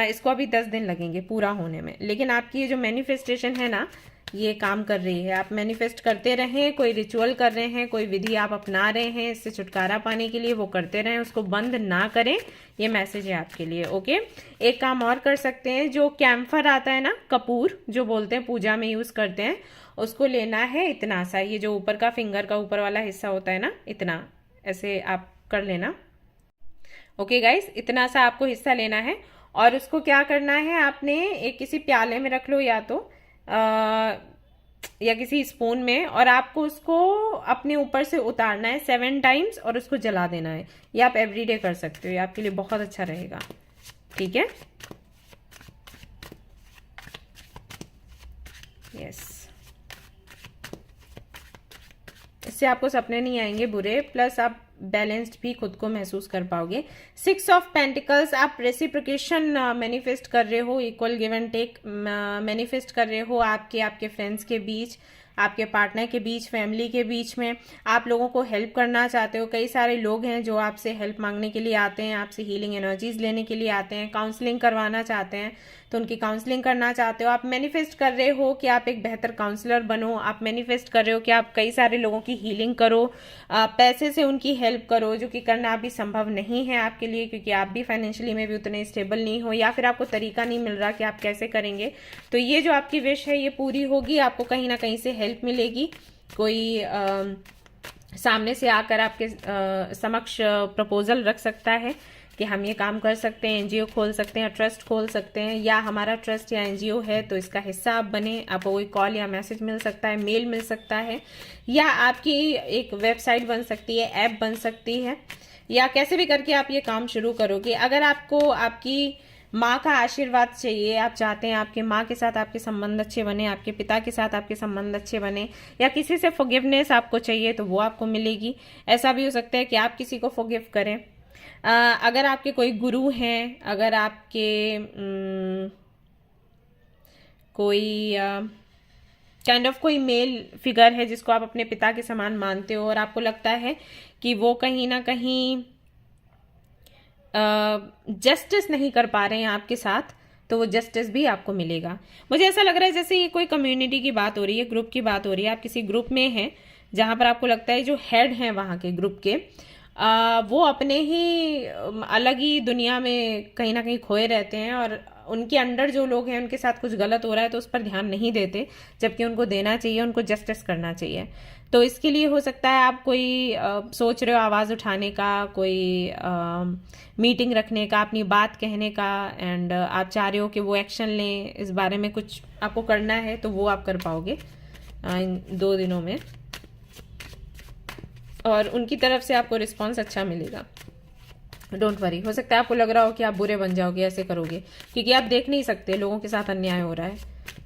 इसको अभी 10 दिन लगेंगे पूरा होने में, लेकिन आपकी ये जो मैनिफेस्टेशन है ना, ये काम कर रही है। आप मैनिफेस्ट करते रहें, कोई रिचुअल कर रहे हैं, कोई विधि आप अपना रहे हैं इससे छुटकारा पाने के लिए, वो करते रहें, उसको बंद ना करें। ये मैसेज है आपके लिए। ओके, एक काम और कर सकते हैं, जो कैम्फर आता है ना, कपूर जो बोलते हैं, पूजा में यूज करते हैं, उसको लेना है इतना सा, ये जो ऊपर का फिंगर का ऊपर वाला हिस्सा होता है ना, इतना ऐसे आप कर लेना। ओके गाइस, इतना सा आपको हिस्सा लेना है, और उसको क्या करना है, आपने एक किसी प्याले में रख लो, या किसी स्पून में, और आपको उसको अपने ऊपर से उतारना है 7 टाइम्स और उसको जला देना है। ये आप एवरीडे कर सकते हो, ये आपके लिए बहुत अच्छा रहेगा। ठीक है, यस, इससे आपको सपने नहीं आएंगे बुरे, प्लस आप बैलेंस्ड भी खुद को महसूस कर पाओगे। 6 ऑफ पेंटिकल्स, आप रेसिप्रोकेशन मैनिफेस्ट कर रहे हो, equal give and take manifest कर रहे हो आपके फ्रेंड्स के बीच, आपके पार्टनर के बीच, फैमिली के बीच में। आप लोगों को हेल्प करना चाहते हो। कई सारे लोग हैं जो आपसे हेल्प मांगने के लिए आते हैं, आपसे हीलिंग एनर्जीज लेने के लिए आते हैं, काउंसलिंग करवाना चाहते हैं, तो उनकी काउंसलिंग करना चाहते हो। आप मैनिफेस्ट कर रहे हो कि आप एक बेहतर काउंसलर बनो। आप मैनिफेस्ट कर रहे हो कि आप कई सारे लोगों की हीलिंग करो, पैसे से उनकी हेल्प करो, जो कि करना अभी संभव नहीं है आपके लिए, क्योंकि आप भी फाइनेंशियली में भी उतने स्टेबल नहीं हो, या फिर आपको तरीका नहीं मिल रहा कि आप कैसे करेंगे। तो ये जो आपकी विश है ये पूरी होगी। आपको कहीं ना कहीं से हेल्प मिलेगी। कोई सामने से आकर आपके समक्ष प्रपोजल रख सकता है कि हम ये काम कर सकते हैं, एनजीओ खोल सकते हैं, ट्रस्ट खोल सकते हैं, या हमारा ट्रस्ट या एनजीओ है तो इसका हिस्सा आप बने। आपको कोई कॉल या मैसेज मिल सकता है, मेल मिल सकता है, या आपकी एक वेबसाइट बन सकती है, ऐप बन सकती है, या कैसे भी करके आप ये काम शुरू करोगे। अगर आपको आपकी माँ का आशीर्वाद चाहिए, आप चाहते हैं आपके माँ के साथ आपके संबंध अच्छे बने, आपके पिता के साथ आपके संबंध अच्छे बने, या किसी से फॉरगिवनेस आपको चाहिए तो वो आपको मिलेगी। ऐसा भी हो सकता है कि आप किसी को फॉरगिव करें। अगर आपके कोई गुरु हैं, अगर आपके कोई काइंड ऑफ कोई मेल फिगर है जिसको आप अपने पिता के समान मानते हो और आपको लगता है कि वो कहीं ना कहीं जस्टिस नहीं कर पा रहे हैं आपके साथ, तो वो जस्टिस भी आपको मिलेगा। मुझे ऐसा लग रहा है जैसे ये कोई कम्युनिटी की बात हो रही है, ग्रुप की बात हो रही है। आप किसी ग्रुप में हैं जहां पर आपको लगता है जो हेड हैं वहां के ग्रुप के, वो अपने ही अलग ही दुनिया में कहीं ना कहीं खोए रहते हैं, और उनके अंडर जो लोग हैं उनके साथ कुछ गलत हो रहा है तो उस पर ध्यान नहीं देते, जबकि उनको देना चाहिए, उनको जस्टिस करना चाहिए। तो इसके लिए हो सकता है आप कोई सोच रहे हो आवाज़ उठाने का, कोई मीटिंग रखने का, अपनी बात कहने का, एंड आप चाह रहे हो कि वो एक्शन लें, इस बारे में कुछ आपको करना है, तो वो आप कर पाओगे इन 2 दिनों में, और उनकी तरफ से आपको रिस्पॉन्स अच्छा मिलेगा। Don't worry. हो सकता है आपको लग रहा हो कि आप बुरे बन जाओगे ऐसे करोगे, क्योंकि आप देख नहीं सकते लोगों के साथ अन्याय हो रहा है,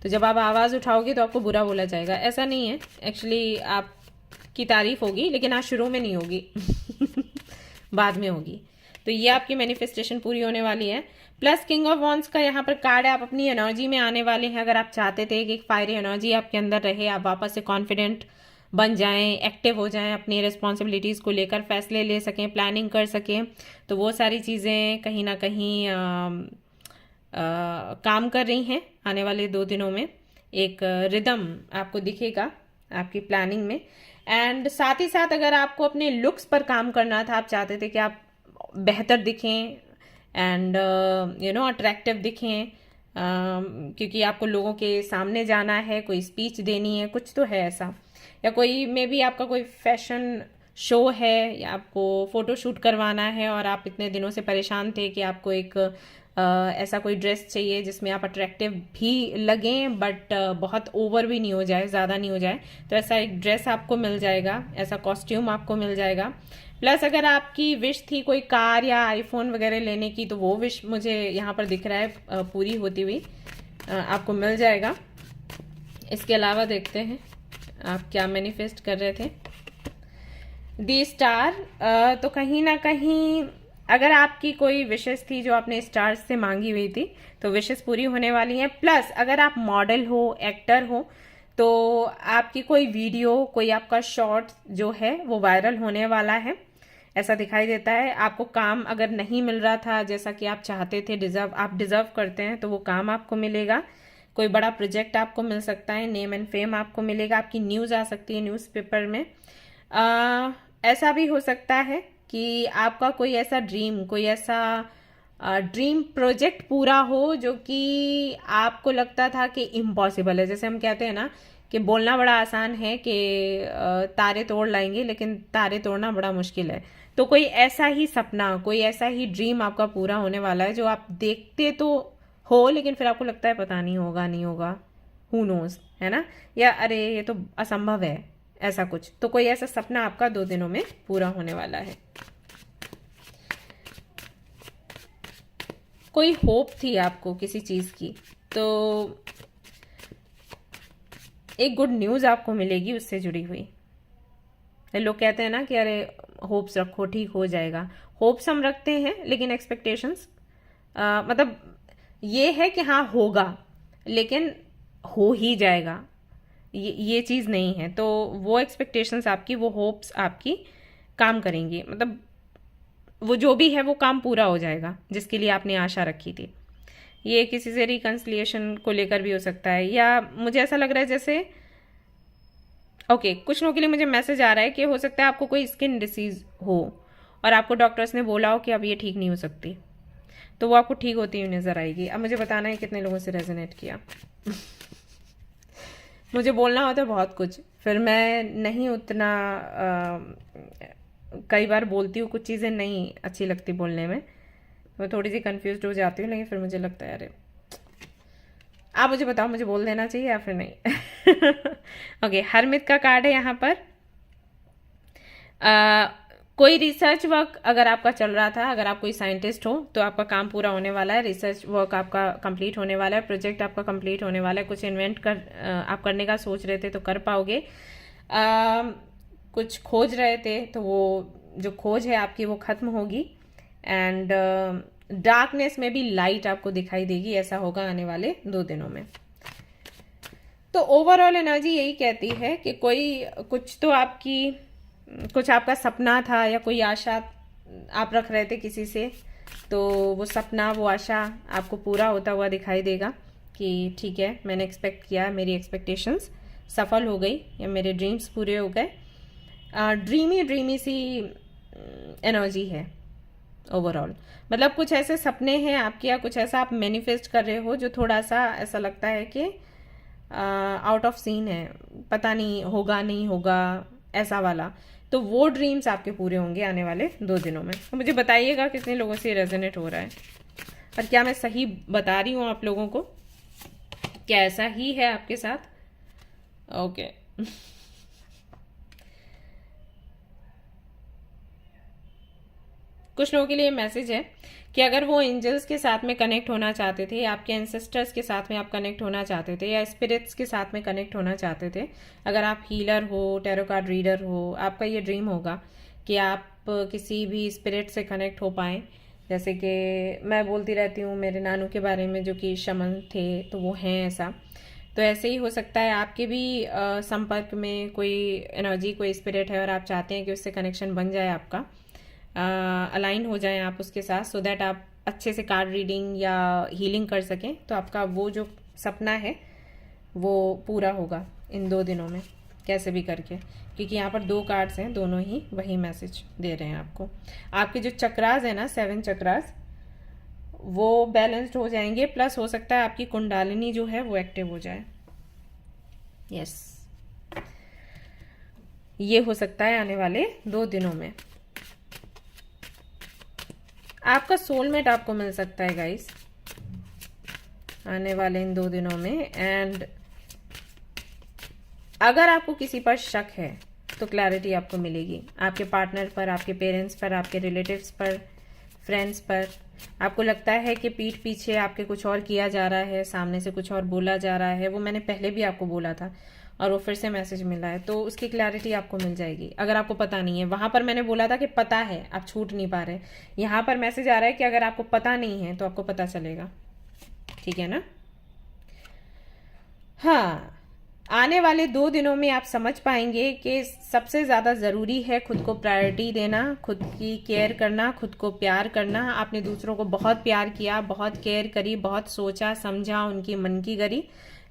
तो जब आप आवाज़ उठाओगे तो आपको बुरा बोला जाएगा। ऐसा नहीं है, एक्चुअली आपकी तारीफ होगी, लेकिन आज शुरू में नहीं होगी बाद में होगी। तो ये आपकी मैनिफेस्टेशन पूरी होने वाली है। प्लस किंग ऑफ वॉन्ड्स का यहाँ पर कार्ड है, आप अपनी एनर्जी में आने वाले हैं। अगर आप चाहते थे कि एक फायरी एनर्जी आपके अंदर रहे, आप वापस से कॉन्फिडेंट बन जाएं, एक्टिव हो जाएं, अपनी रिस्पॉन्सिबिलिटीज़ को लेकर फैसले ले सकें, प्लानिंग कर सकें, तो वो सारी चीज़ें कहीं ना कहीं काम कर रही हैं। आने वाले 2 दिनों में एक रिदम आपको दिखेगा आपकी प्लानिंग में। एंड साथ ही साथ अगर आपको अपने लुक्स पर काम करना था, आप चाहते थे कि आप बेहतर दिखें एंड अट्रैक्टिव दिखें, क्योंकि आपको लोगों के सामने जाना है, कोई स्पीच देनी है, कुछ तो है ऐसा, या कोई मे बी आपका कोई फैशन शो है, या आपको फोटो शूट करवाना है और आप इतने दिनों से परेशान थे कि आपको एक ऐसा कोई ड्रेस चाहिए जिसमें आप अट्रैक्टिव भी लगें बट बहुत ओवर भी नहीं हो जाए, ज़्यादा नहीं हो जाए, तो ऐसा एक ड्रेस आपको मिल जाएगा, ऐसा कॉस्ट्यूम आपको मिल जाएगा। प्लस अगर आपकी विश थी कोई कार या आईफोन वगैरह लेने की, तो वो विश मुझे यहाँ पर दिख रहा है पूरी होती हुई आपको मिल जाएगा। इसके अलावा देखते हैं आप क्या मैनिफेस्ट कर रहे थे। दी स्टार, तो कहीं ना कहीं अगर आपकी कोई विशेष थी जो आपने स्टार्स से मांगी हुई थी, तो विशेष पूरी होने वाली हैं। प्लस अगर आप मॉडल हो, एक्टर हो, तो आपकी कोई वीडियो, कोई आपका शॉर्ट जो है वो वायरल होने वाला है, ऐसा दिखाई देता है। आपको काम अगर नहीं मिल रहा था जैसा कि आप चाहते थे, आप डिजर्व करते हैं, तो वो काम आपको मिलेगा। कोई बड़ा प्रोजेक्ट आपको मिल सकता है, नेम एंड फेम आपको मिलेगा, आपकी न्यूज़ आ सकती है न्यूज़पेपर में। ऐसा भी हो सकता है कि आपका कोई ऐसा ड्रीम, कोई ऐसा ड्रीम प्रोजेक्ट पूरा हो जो कि आपको लगता था कि इम्पॉसिबल है। जैसे हम कहते हैं ना कि बोलना बड़ा आसान है कि तारे तोड़ लाएंगे, लेकिन तारे तोड़ना बड़ा मुश्किल है। तो कोई ऐसा ही सपना, कोई ऐसा ही ड्रीम आपका पूरा होने वाला है जो आप देखते तो हो, लेकिन फिर आपको लगता है पता नहीं होगा, नहीं होगा, हु नोज, है ना, या अरे ये तो असंभव है, ऐसा कुछ। तो कोई ऐसा सपना आपका 2 दिनों में पूरा होने वाला है। कोई होप थी आपको किसी चीज की, तो एक गुड न्यूज आपको मिलेगी उससे जुड़ी हुई। लोग कहते हैं ना कि अरे होप्स रखो, ठीक हो जाएगा। होप्स हम रखते हैं, लेकिन एक्सपेक्टेशंस मतलब ये है कि हाँ होगा, लेकिन हो ही जाएगा, ये चीज़ नहीं है। तो वो एक्सपेक्टेशंस आपकी, वो होप्स आपकी काम करेंगी, मतलब वो जो भी है वो काम पूरा हो जाएगा जिसके लिए आपने आशा रखी थी। ये किसी से रिकंसिलिएशन को लेकर भी हो सकता है, या मुझे ऐसा लग रहा है जैसे कुछ लोगों के लिए मुझे मैसेज आ रहा है कि हो सकता है आपको कोई स्किन डिसीज हो और आपको डॉक्टर्स ने बोला हो कि अब ये ठीक नहीं हो सकती, तो वो आपको ठीक होती हुई नजर आएगी। अब मुझे बताना है कितने लोगों से रेजोनेट किया। मुझे बोलना होता है बहुत कुछ, फिर मैं नहीं उतना कई बार बोलती हूँ, कुछ चीज़ें नहीं अच्छी लगती बोलने में, मैं थोड़ी सी कंफ्यूज हो जाती हूँ, लेकिन फिर मुझे लगता है अरे आप मुझे बताओ, मुझे बोल देना चाहिए या फिर नहीं। हरमित का कार्ड है यहाँ पर। कोई रिसर्च वर्क अगर आपका चल रहा था, अगर आप कोई साइंटिस्ट हो तो आपका काम पूरा होने वाला है, रिसर्च वर्क आपका कंप्लीट होने वाला है, प्रोजेक्ट आपका कंप्लीट होने वाला है, कुछ इन्वेंट आप करने का सोच रहे थे तो कर पाओगे, कुछ खोज रहे थे तो वो जो खोज है आपकी वो खत्म होगी, एंड डार्कनेस में भी लाइट आपको दिखाई देगी, ऐसा होगा आने वाले 2 दिनों में। तो ओवरऑल एनर्जी यही कहती है कि कुछ आपका सपना था या कोई आशा आप रख रहे थे किसी से, तो वो सपना, वो आशा आपको पूरा होता हुआ दिखाई देगा कि ठीक है, मैंने एक्सपेक्ट किया, मेरी एक्सपेक्टेशंस सफल हो गई या मेरे ड्रीम्स पूरे हो गए। ड्रीमी सी एनर्जी है ओवरऑल, मतलब कुछ ऐसे सपने हैं आपके या कुछ ऐसा आप मैनिफेस्ट कर रहे हो जो थोड़ा सा ऐसा लगता है कि आउट ऑफ सीन है, पता नहीं होगा नहीं होगा, ऐसा वाला। तो वो ड्रीम्स आपके पूरे होंगे आने वाले 2 दिनों में। तो मुझे बताइएगा कितने लोगों से रेजोनेट हो रहा है और क्या मैं सही बता रही हूँ आप लोगों को, क्या ऐसा ही है आपके साथ। ओके कुछ लोगों के लिए मैसेज है कि अगर वो एंजल्स के साथ में कनेक्ट होना चाहते थे, आपके एंसेस्टर्स के साथ में आप कनेक्ट होना चाहते थे, या स्पिरिट्स के साथ में कनेक्ट होना चाहते थे, अगर आप हीलर हो, टैरो कार्ड रीडर हो, आपका ये ड्रीम होगा कि आप किसी भी स्पिरिट से कनेक्ट हो पाएँ। जैसे कि मैं बोलती रहती हूँ मेरे नानू के बारे में जो कि शमन थे, तो वो हैं ऐसा। तो ऐसे ही हो सकता है आपके भी संपर्क में कोई एनर्जी, कोई स्पिरिट है और आप चाहते हैं कि उससे कनेक्शन बन जाए, आपका अलाइन हो जाएं आप उसके साथ, सो दैट आप अच्छे से कार्ड रीडिंग या हीलिंग कर सकें। तो आपका वो जो सपना है वो पूरा होगा इन 2 दिनों में, कैसे भी करके, क्योंकि यहाँ पर 2 कार्ड्स हैं, दोनों ही वही मैसेज दे रहे हैं आपको। आपके जो चक्रास है ना, 7 चक्रास, वो बैलेंस्ड हो जाएंगे, प्लस हो सकता है आपकी कुंडालिनी जो है वो एक्टिव हो जाए। यस, ये हो सकता है आने वाले 2 दिनों में। आपका सोलमेट आपको मिल सकता है गाइस आने वाले इन 2 दिनों में। एंड अगर आपको किसी पर शक है तो क्लैरिटी आपको मिलेगी, आपके पार्टनर पर, आपके पेरेंट्स पर, आपके रिलेटिव्स पर, फ्रेंड्स पर। आपको लगता है कि पीठ पीछे आपके कुछ और किया जा रहा है, सामने से कुछ और बोला जा रहा है, वो मैंने पहले भी आपको बोला था और वो फिर से मैसेज मिला है, तो उसकी क्लैरिटी आपको मिल जाएगी। अगर आपको पता नहीं है, वहां पर मैंने बोला था कि पता है, आप छूट नहीं पा रहे, यहाँ पर मैसेज आ रहा है कि अगर आपको पता नहीं है तो आपको पता चलेगा। ठीक है ना? हाँ, आने वाले 2 दिनों में आप समझ पाएंगे कि सबसे ज़्यादा ज़रूरी है खुद को प्रायोरिटी देना, खुद की केयर करना, खुद को प्यार करना। आपने दूसरों को बहुत प्यार किया, बहुत केयर करी, बहुत सोचा समझा, उनकी मन की करी,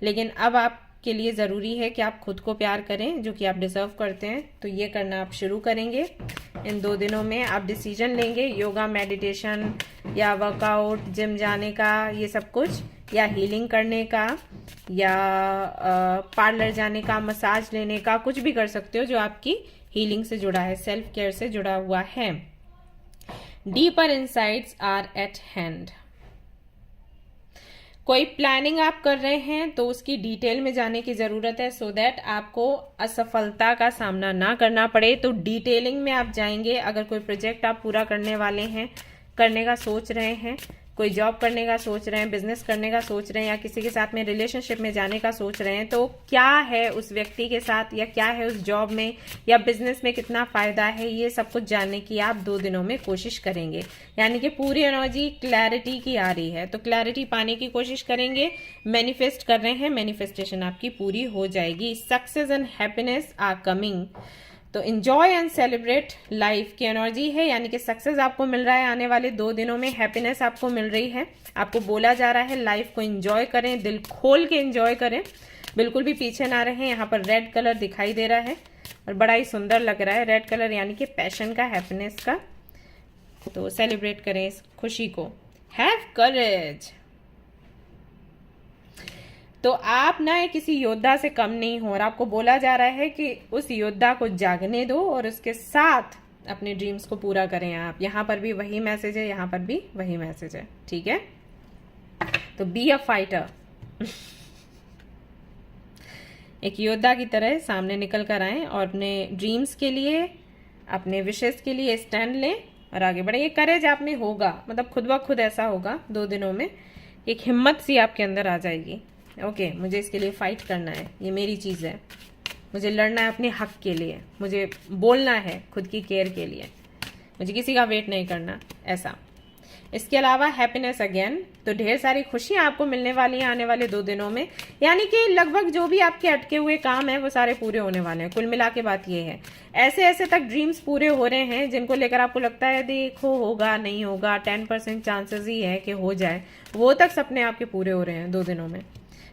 लेकिन अब आपके लिए ज़रूरी है कि आप खुद को प्यार करें, जो कि आप डिज़र्व करते हैं। तो ये करना आप शुरू करेंगे इन 2 दिनों में। आप डिसीजन लेंगे योगा, मेडिटेशन या वर्कआउट, जिम जाने का, ये सब कुछ, या हीलिंग करने का, या पार्लर जाने का, मसाज लेने का, कुछ भी कर सकते हो जो आपकी हीलिंग से जुड़ा है, सेल्फ केयर से जुड़ा हुआ है। Deeper insights are at hand. कोई प्लानिंग आप कर रहे हैं तो उसकी डिटेल में जाने की जरूरत है, सो दैट आपको असफलता का सामना ना करना पड़े। तो डिटेलिंग में आप जाएंगे। अगर कोई प्रोजेक्ट आप पूरा करने वाले हैं, करने का सोच रहे हैं, कोई जॉब करने का सोच रहे हैं, बिजनेस करने का सोच रहे हैं, या किसी के साथ में रिलेशनशिप में जाने का सोच रहे हैं, तो क्या है उस व्यक्ति के साथ या क्या है उस जॉब में या बिजनेस में कितना फायदा है, ये सब कुछ जानने की आप 2 दिनों में कोशिश करेंगे। यानी कि पूरी एनर्जी क्लैरिटी की आ रही है, तो क्लैरिटी पाने की कोशिश करेंगे। मैनिफेस्ट कर रहे हैं, मैनिफेस्टेशन आपकी पूरी हो जाएगी। Success and happiness are coming, तो इंजॉय एंड सेलिब्रेट लाइफ की एनर्जी है। यानी कि सक्सेस आपको मिल रहा है आने वाले 2 दिनों में, हैप्पीनेस आपको मिल रही है। आपको बोला जा रहा है लाइफ को एंजॉय करें, दिल खोल के एंजॉय करें, बिल्कुल भी पीछे ना रहें। यहाँ पर रेड कलर दिखाई दे रहा है और बड़ा ही सुंदर लग रहा है रेड कलर, यानी कि पैशन का, हैप्पीनेस का। तो सेलिब्रेट करें इस खुशी को। हैव करेज, तो आप ना किसी योद्धा से कम नहीं हो और आपको बोला जा रहा है कि उस योद्धा को जागने दो और उसके साथ अपने ड्रीम्स को पूरा करें आप। यहाँ पर भी वही मैसेज है, यहाँ पर भी वही मैसेज है, ठीक है। तो बी अ फाइटर, एक योद्धा की तरह सामने निकल कर आए और अपने ड्रीम्स के लिए, अपने विशेष के लिए स्टैंड लें और आगे बढ़े। ये करेज आप में होगा, मतलब खुद ब खुद ऐसा होगा 2 दिनों में, एक हिम्मत सी आपके अंदर आ जाएगी। ओके, मुझे इसके लिए फाइट करना है, ये मेरी चीज़ है, मुझे लड़ना है अपने हक के लिए, मुझे बोलना है खुद की केयर के लिए, मुझे किसी का वेट नहीं करना, ऐसा। इसके अलावा हैप्पीनेस अगेन, तो ढेर सारी खुशियां आपको मिलने वाली हैं आने वाले 2 दिनों में। यानी कि लगभग जो भी आपके अटके हुए काम हैं वो सारे पूरे होने वाले हैं। कुल मिला के बात ये है, ऐसे ऐसे तक ड्रीम्स पूरे हो रहे हैं जिनको लेकर आपको लगता है देखो होगा नहीं होगा, 10% चांसेस ही है कि हो जाए, वो तक सपने आपके पूरे हो रहे हैं 2 दिनों में।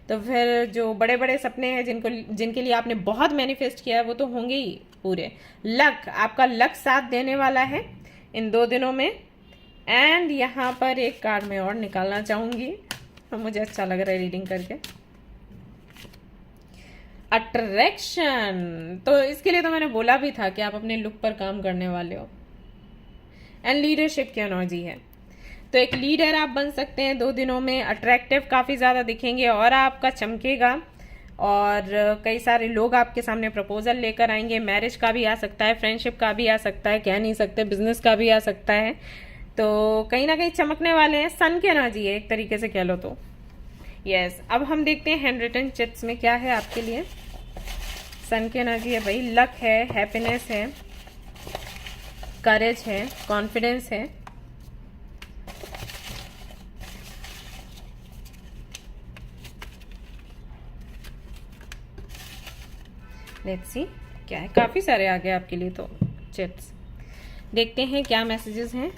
तो फिर जो बड़े बड़े सपने हैं जिनके लिए आपने बहुत मैनिफेस्ट किया है वो तो होंगे ही पूरे। लक, आपका लक साथ देने वाला है इन 2 दिनों में। एंड यहाँ पर एक कार्ड मैं और निकालना चाहूंगी, मुझे अच्छा लग रहा है रीडिंग करके। अट्रैक्शन, तो इसके लिए तो मैंने बोला भी था कि आप अपने लुक पर काम करने वाले हो। एंड लीडरशिप की एनर्जी है, तो एक लीडर आप बन सकते हैं 2 दिनों में। अट्रैक्टिव काफ़ी ज़्यादा दिखेंगे और आपका चमकेगा, और कई सारे लोग आपके सामने प्रपोजल लेकर आएंगे। मैरिज का भी आ सकता है, फ्रेंडशिप का भी आ सकता है, कह नहीं सकते, बिजनेस का भी आ सकता है। तो कहीं ना कहीं चमकने वाले हैं, सन की एनर्जी है एक तरीके से कह लो तो। यस, अब हम देखते हैं हैंड रिटन चिट्स में क्या है आपके लिए। सन की एनर्जी है भाई, लक है, हैप्पीनेस है, करेज है, कॉन्फिडेंस है। लेट्स सी क्या है, काफी सारे आ गए आपके लिए तो चिट्स। देखते हैं क्या मैसेजेस हैं।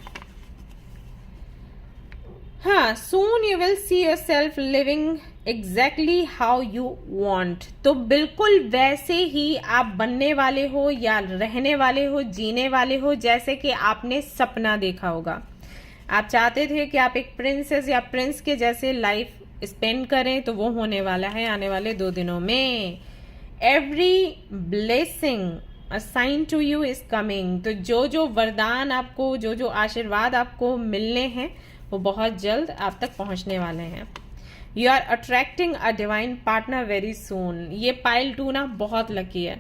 हाँ, soon you will see yourself living exactly how you want, तो बिल्कुल वैसे ही आप बनने वाले हो या रहने वाले हो, जीने वाले हो जैसे कि आपने सपना देखा होगा। आप चाहते थे कि आप एक प्रिंसेस या प्रिंस के जैसे लाइफ स्पेंड करें, तो वो होने वाला है आने वाले 2 दिनों में। Every blessing assign to you is coming, तो जो जो वरदान आपको, जो जो आशीर्वाद आपको मिलने हैं वो बहुत जल्द आप तक पहुंचने वाले हैं। You are attracting a divine partner very soon, ये पाइल 2 ना बहुत लकी है,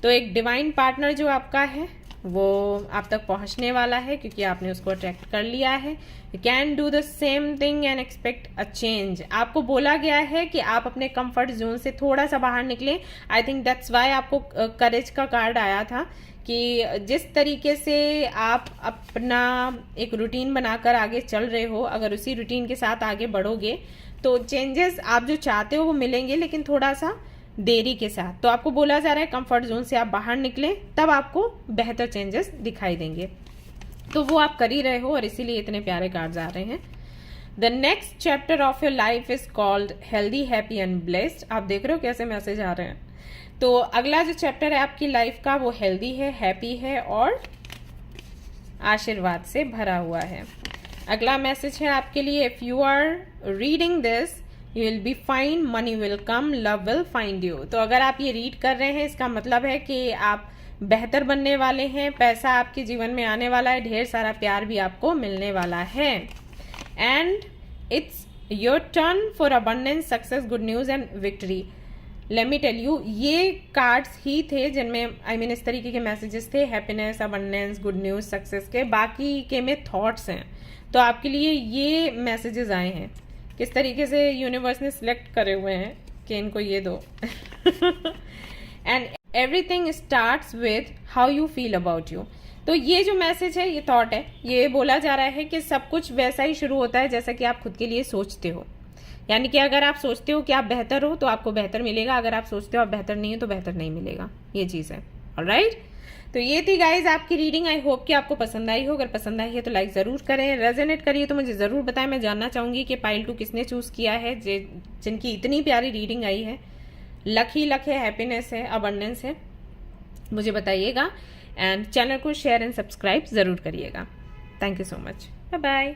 तो एक डिवाइन पार्टनर जो आपका है वो आप तक पहुंचने वाला है क्योंकि आपने उसको अट्रैक्ट कर लिया है। You can do the same thing and expect a change, आपको बोला गया है कि आप अपने कंफर्ट जोन से थोड़ा सा बाहर निकलें। आई थिंक दैट्स वाई आपको करेज का कार्ड आया था कि जिस तरीके से आप अपना एक रूटीन बनाकर आगे चल रहे हो, अगर उसी रूटीन के साथ आगे बढ़ोगे तो चेंजेस आप जो चाहते हो वो मिलेंगे, लेकिन थोड़ा सा देरी के साथ। तो आपको बोला जा रहा है कंफर्ट जोन से आप बाहर निकलें, तब आपको बेहतर चेंजेस दिखाई देंगे। तो वो आप कर ही रहे हो और इसीलिए इतने प्यारे कार्ड्स आ रहे हैं। The next chapter of your life is called healthy, happy and blessed. आप देख रहे हो कैसे मैसेज आ रहे हैं। तो अगला जो चैप्टर है आपकी लाइफ का वो हेल्दी है, हैप्पी है और आशीर्वाद से भरा हुआ है। अगला मैसेज है आपके लिए, if you are reading this you will be fine, money will come, love will find you. तो अगर आप ये रीड कर रहे हैं इसका मतलब है कि आप बेहतर बनने वाले हैं, पैसा आपके जीवन में आने वाला है, ढेर सारा प्यार भी आपको मिलने वाला है। And it's your turn for abundance, success, good news and victory. Let me tell you, ये कार्ड्स ही थे जिनमें इस तरीके के मैसेजेस थे, happiness, abundance, good news, success के। बाकी के में थॉट्स हैं, तो आपके लिए ये मैसेजेस आए हैं, किस तरीके से यूनिवर्स ने सिलेक्ट करे हुए हैं कि इनको ये दो। And everything starts with how you feel about you. तो ये जो मैसेज है, ये थॉट है, ये बोला जा रहा है कि सब कुछ वैसा ही शुरू होता है जैसा कि आप खुद के लिए सोचते हो। यानी कि अगर आप सोचते हो कि आप बेहतर हो तो आपको बेहतर मिलेगा, अगर आप सोचते हो आप बेहतर नहीं हो तो बेहतर नहीं मिलेगा, ये चीज़ है। ऑलराइट, तो ये थी गाइज आपकी रीडिंग। आई होप कि आपको पसंद आई हो। अगर पसंद आई है तो लाइक ज़रूर करें, रेजोनेट करिए तो मुझे ज़रूर बताएं। मैं जानना चाहूँगी कि पाइल 2 किसने चूज़ किया है, जिनकी इतनी प्यारी रीडिंग आई है। लक ही लक है, हैप्पीनेस है, अबंडेंस है, मुझे बताइएगा। एंड चैनल को शेयर एंड सब्सक्राइब ज़रूर करिएगा। Thank you so much, bye bye.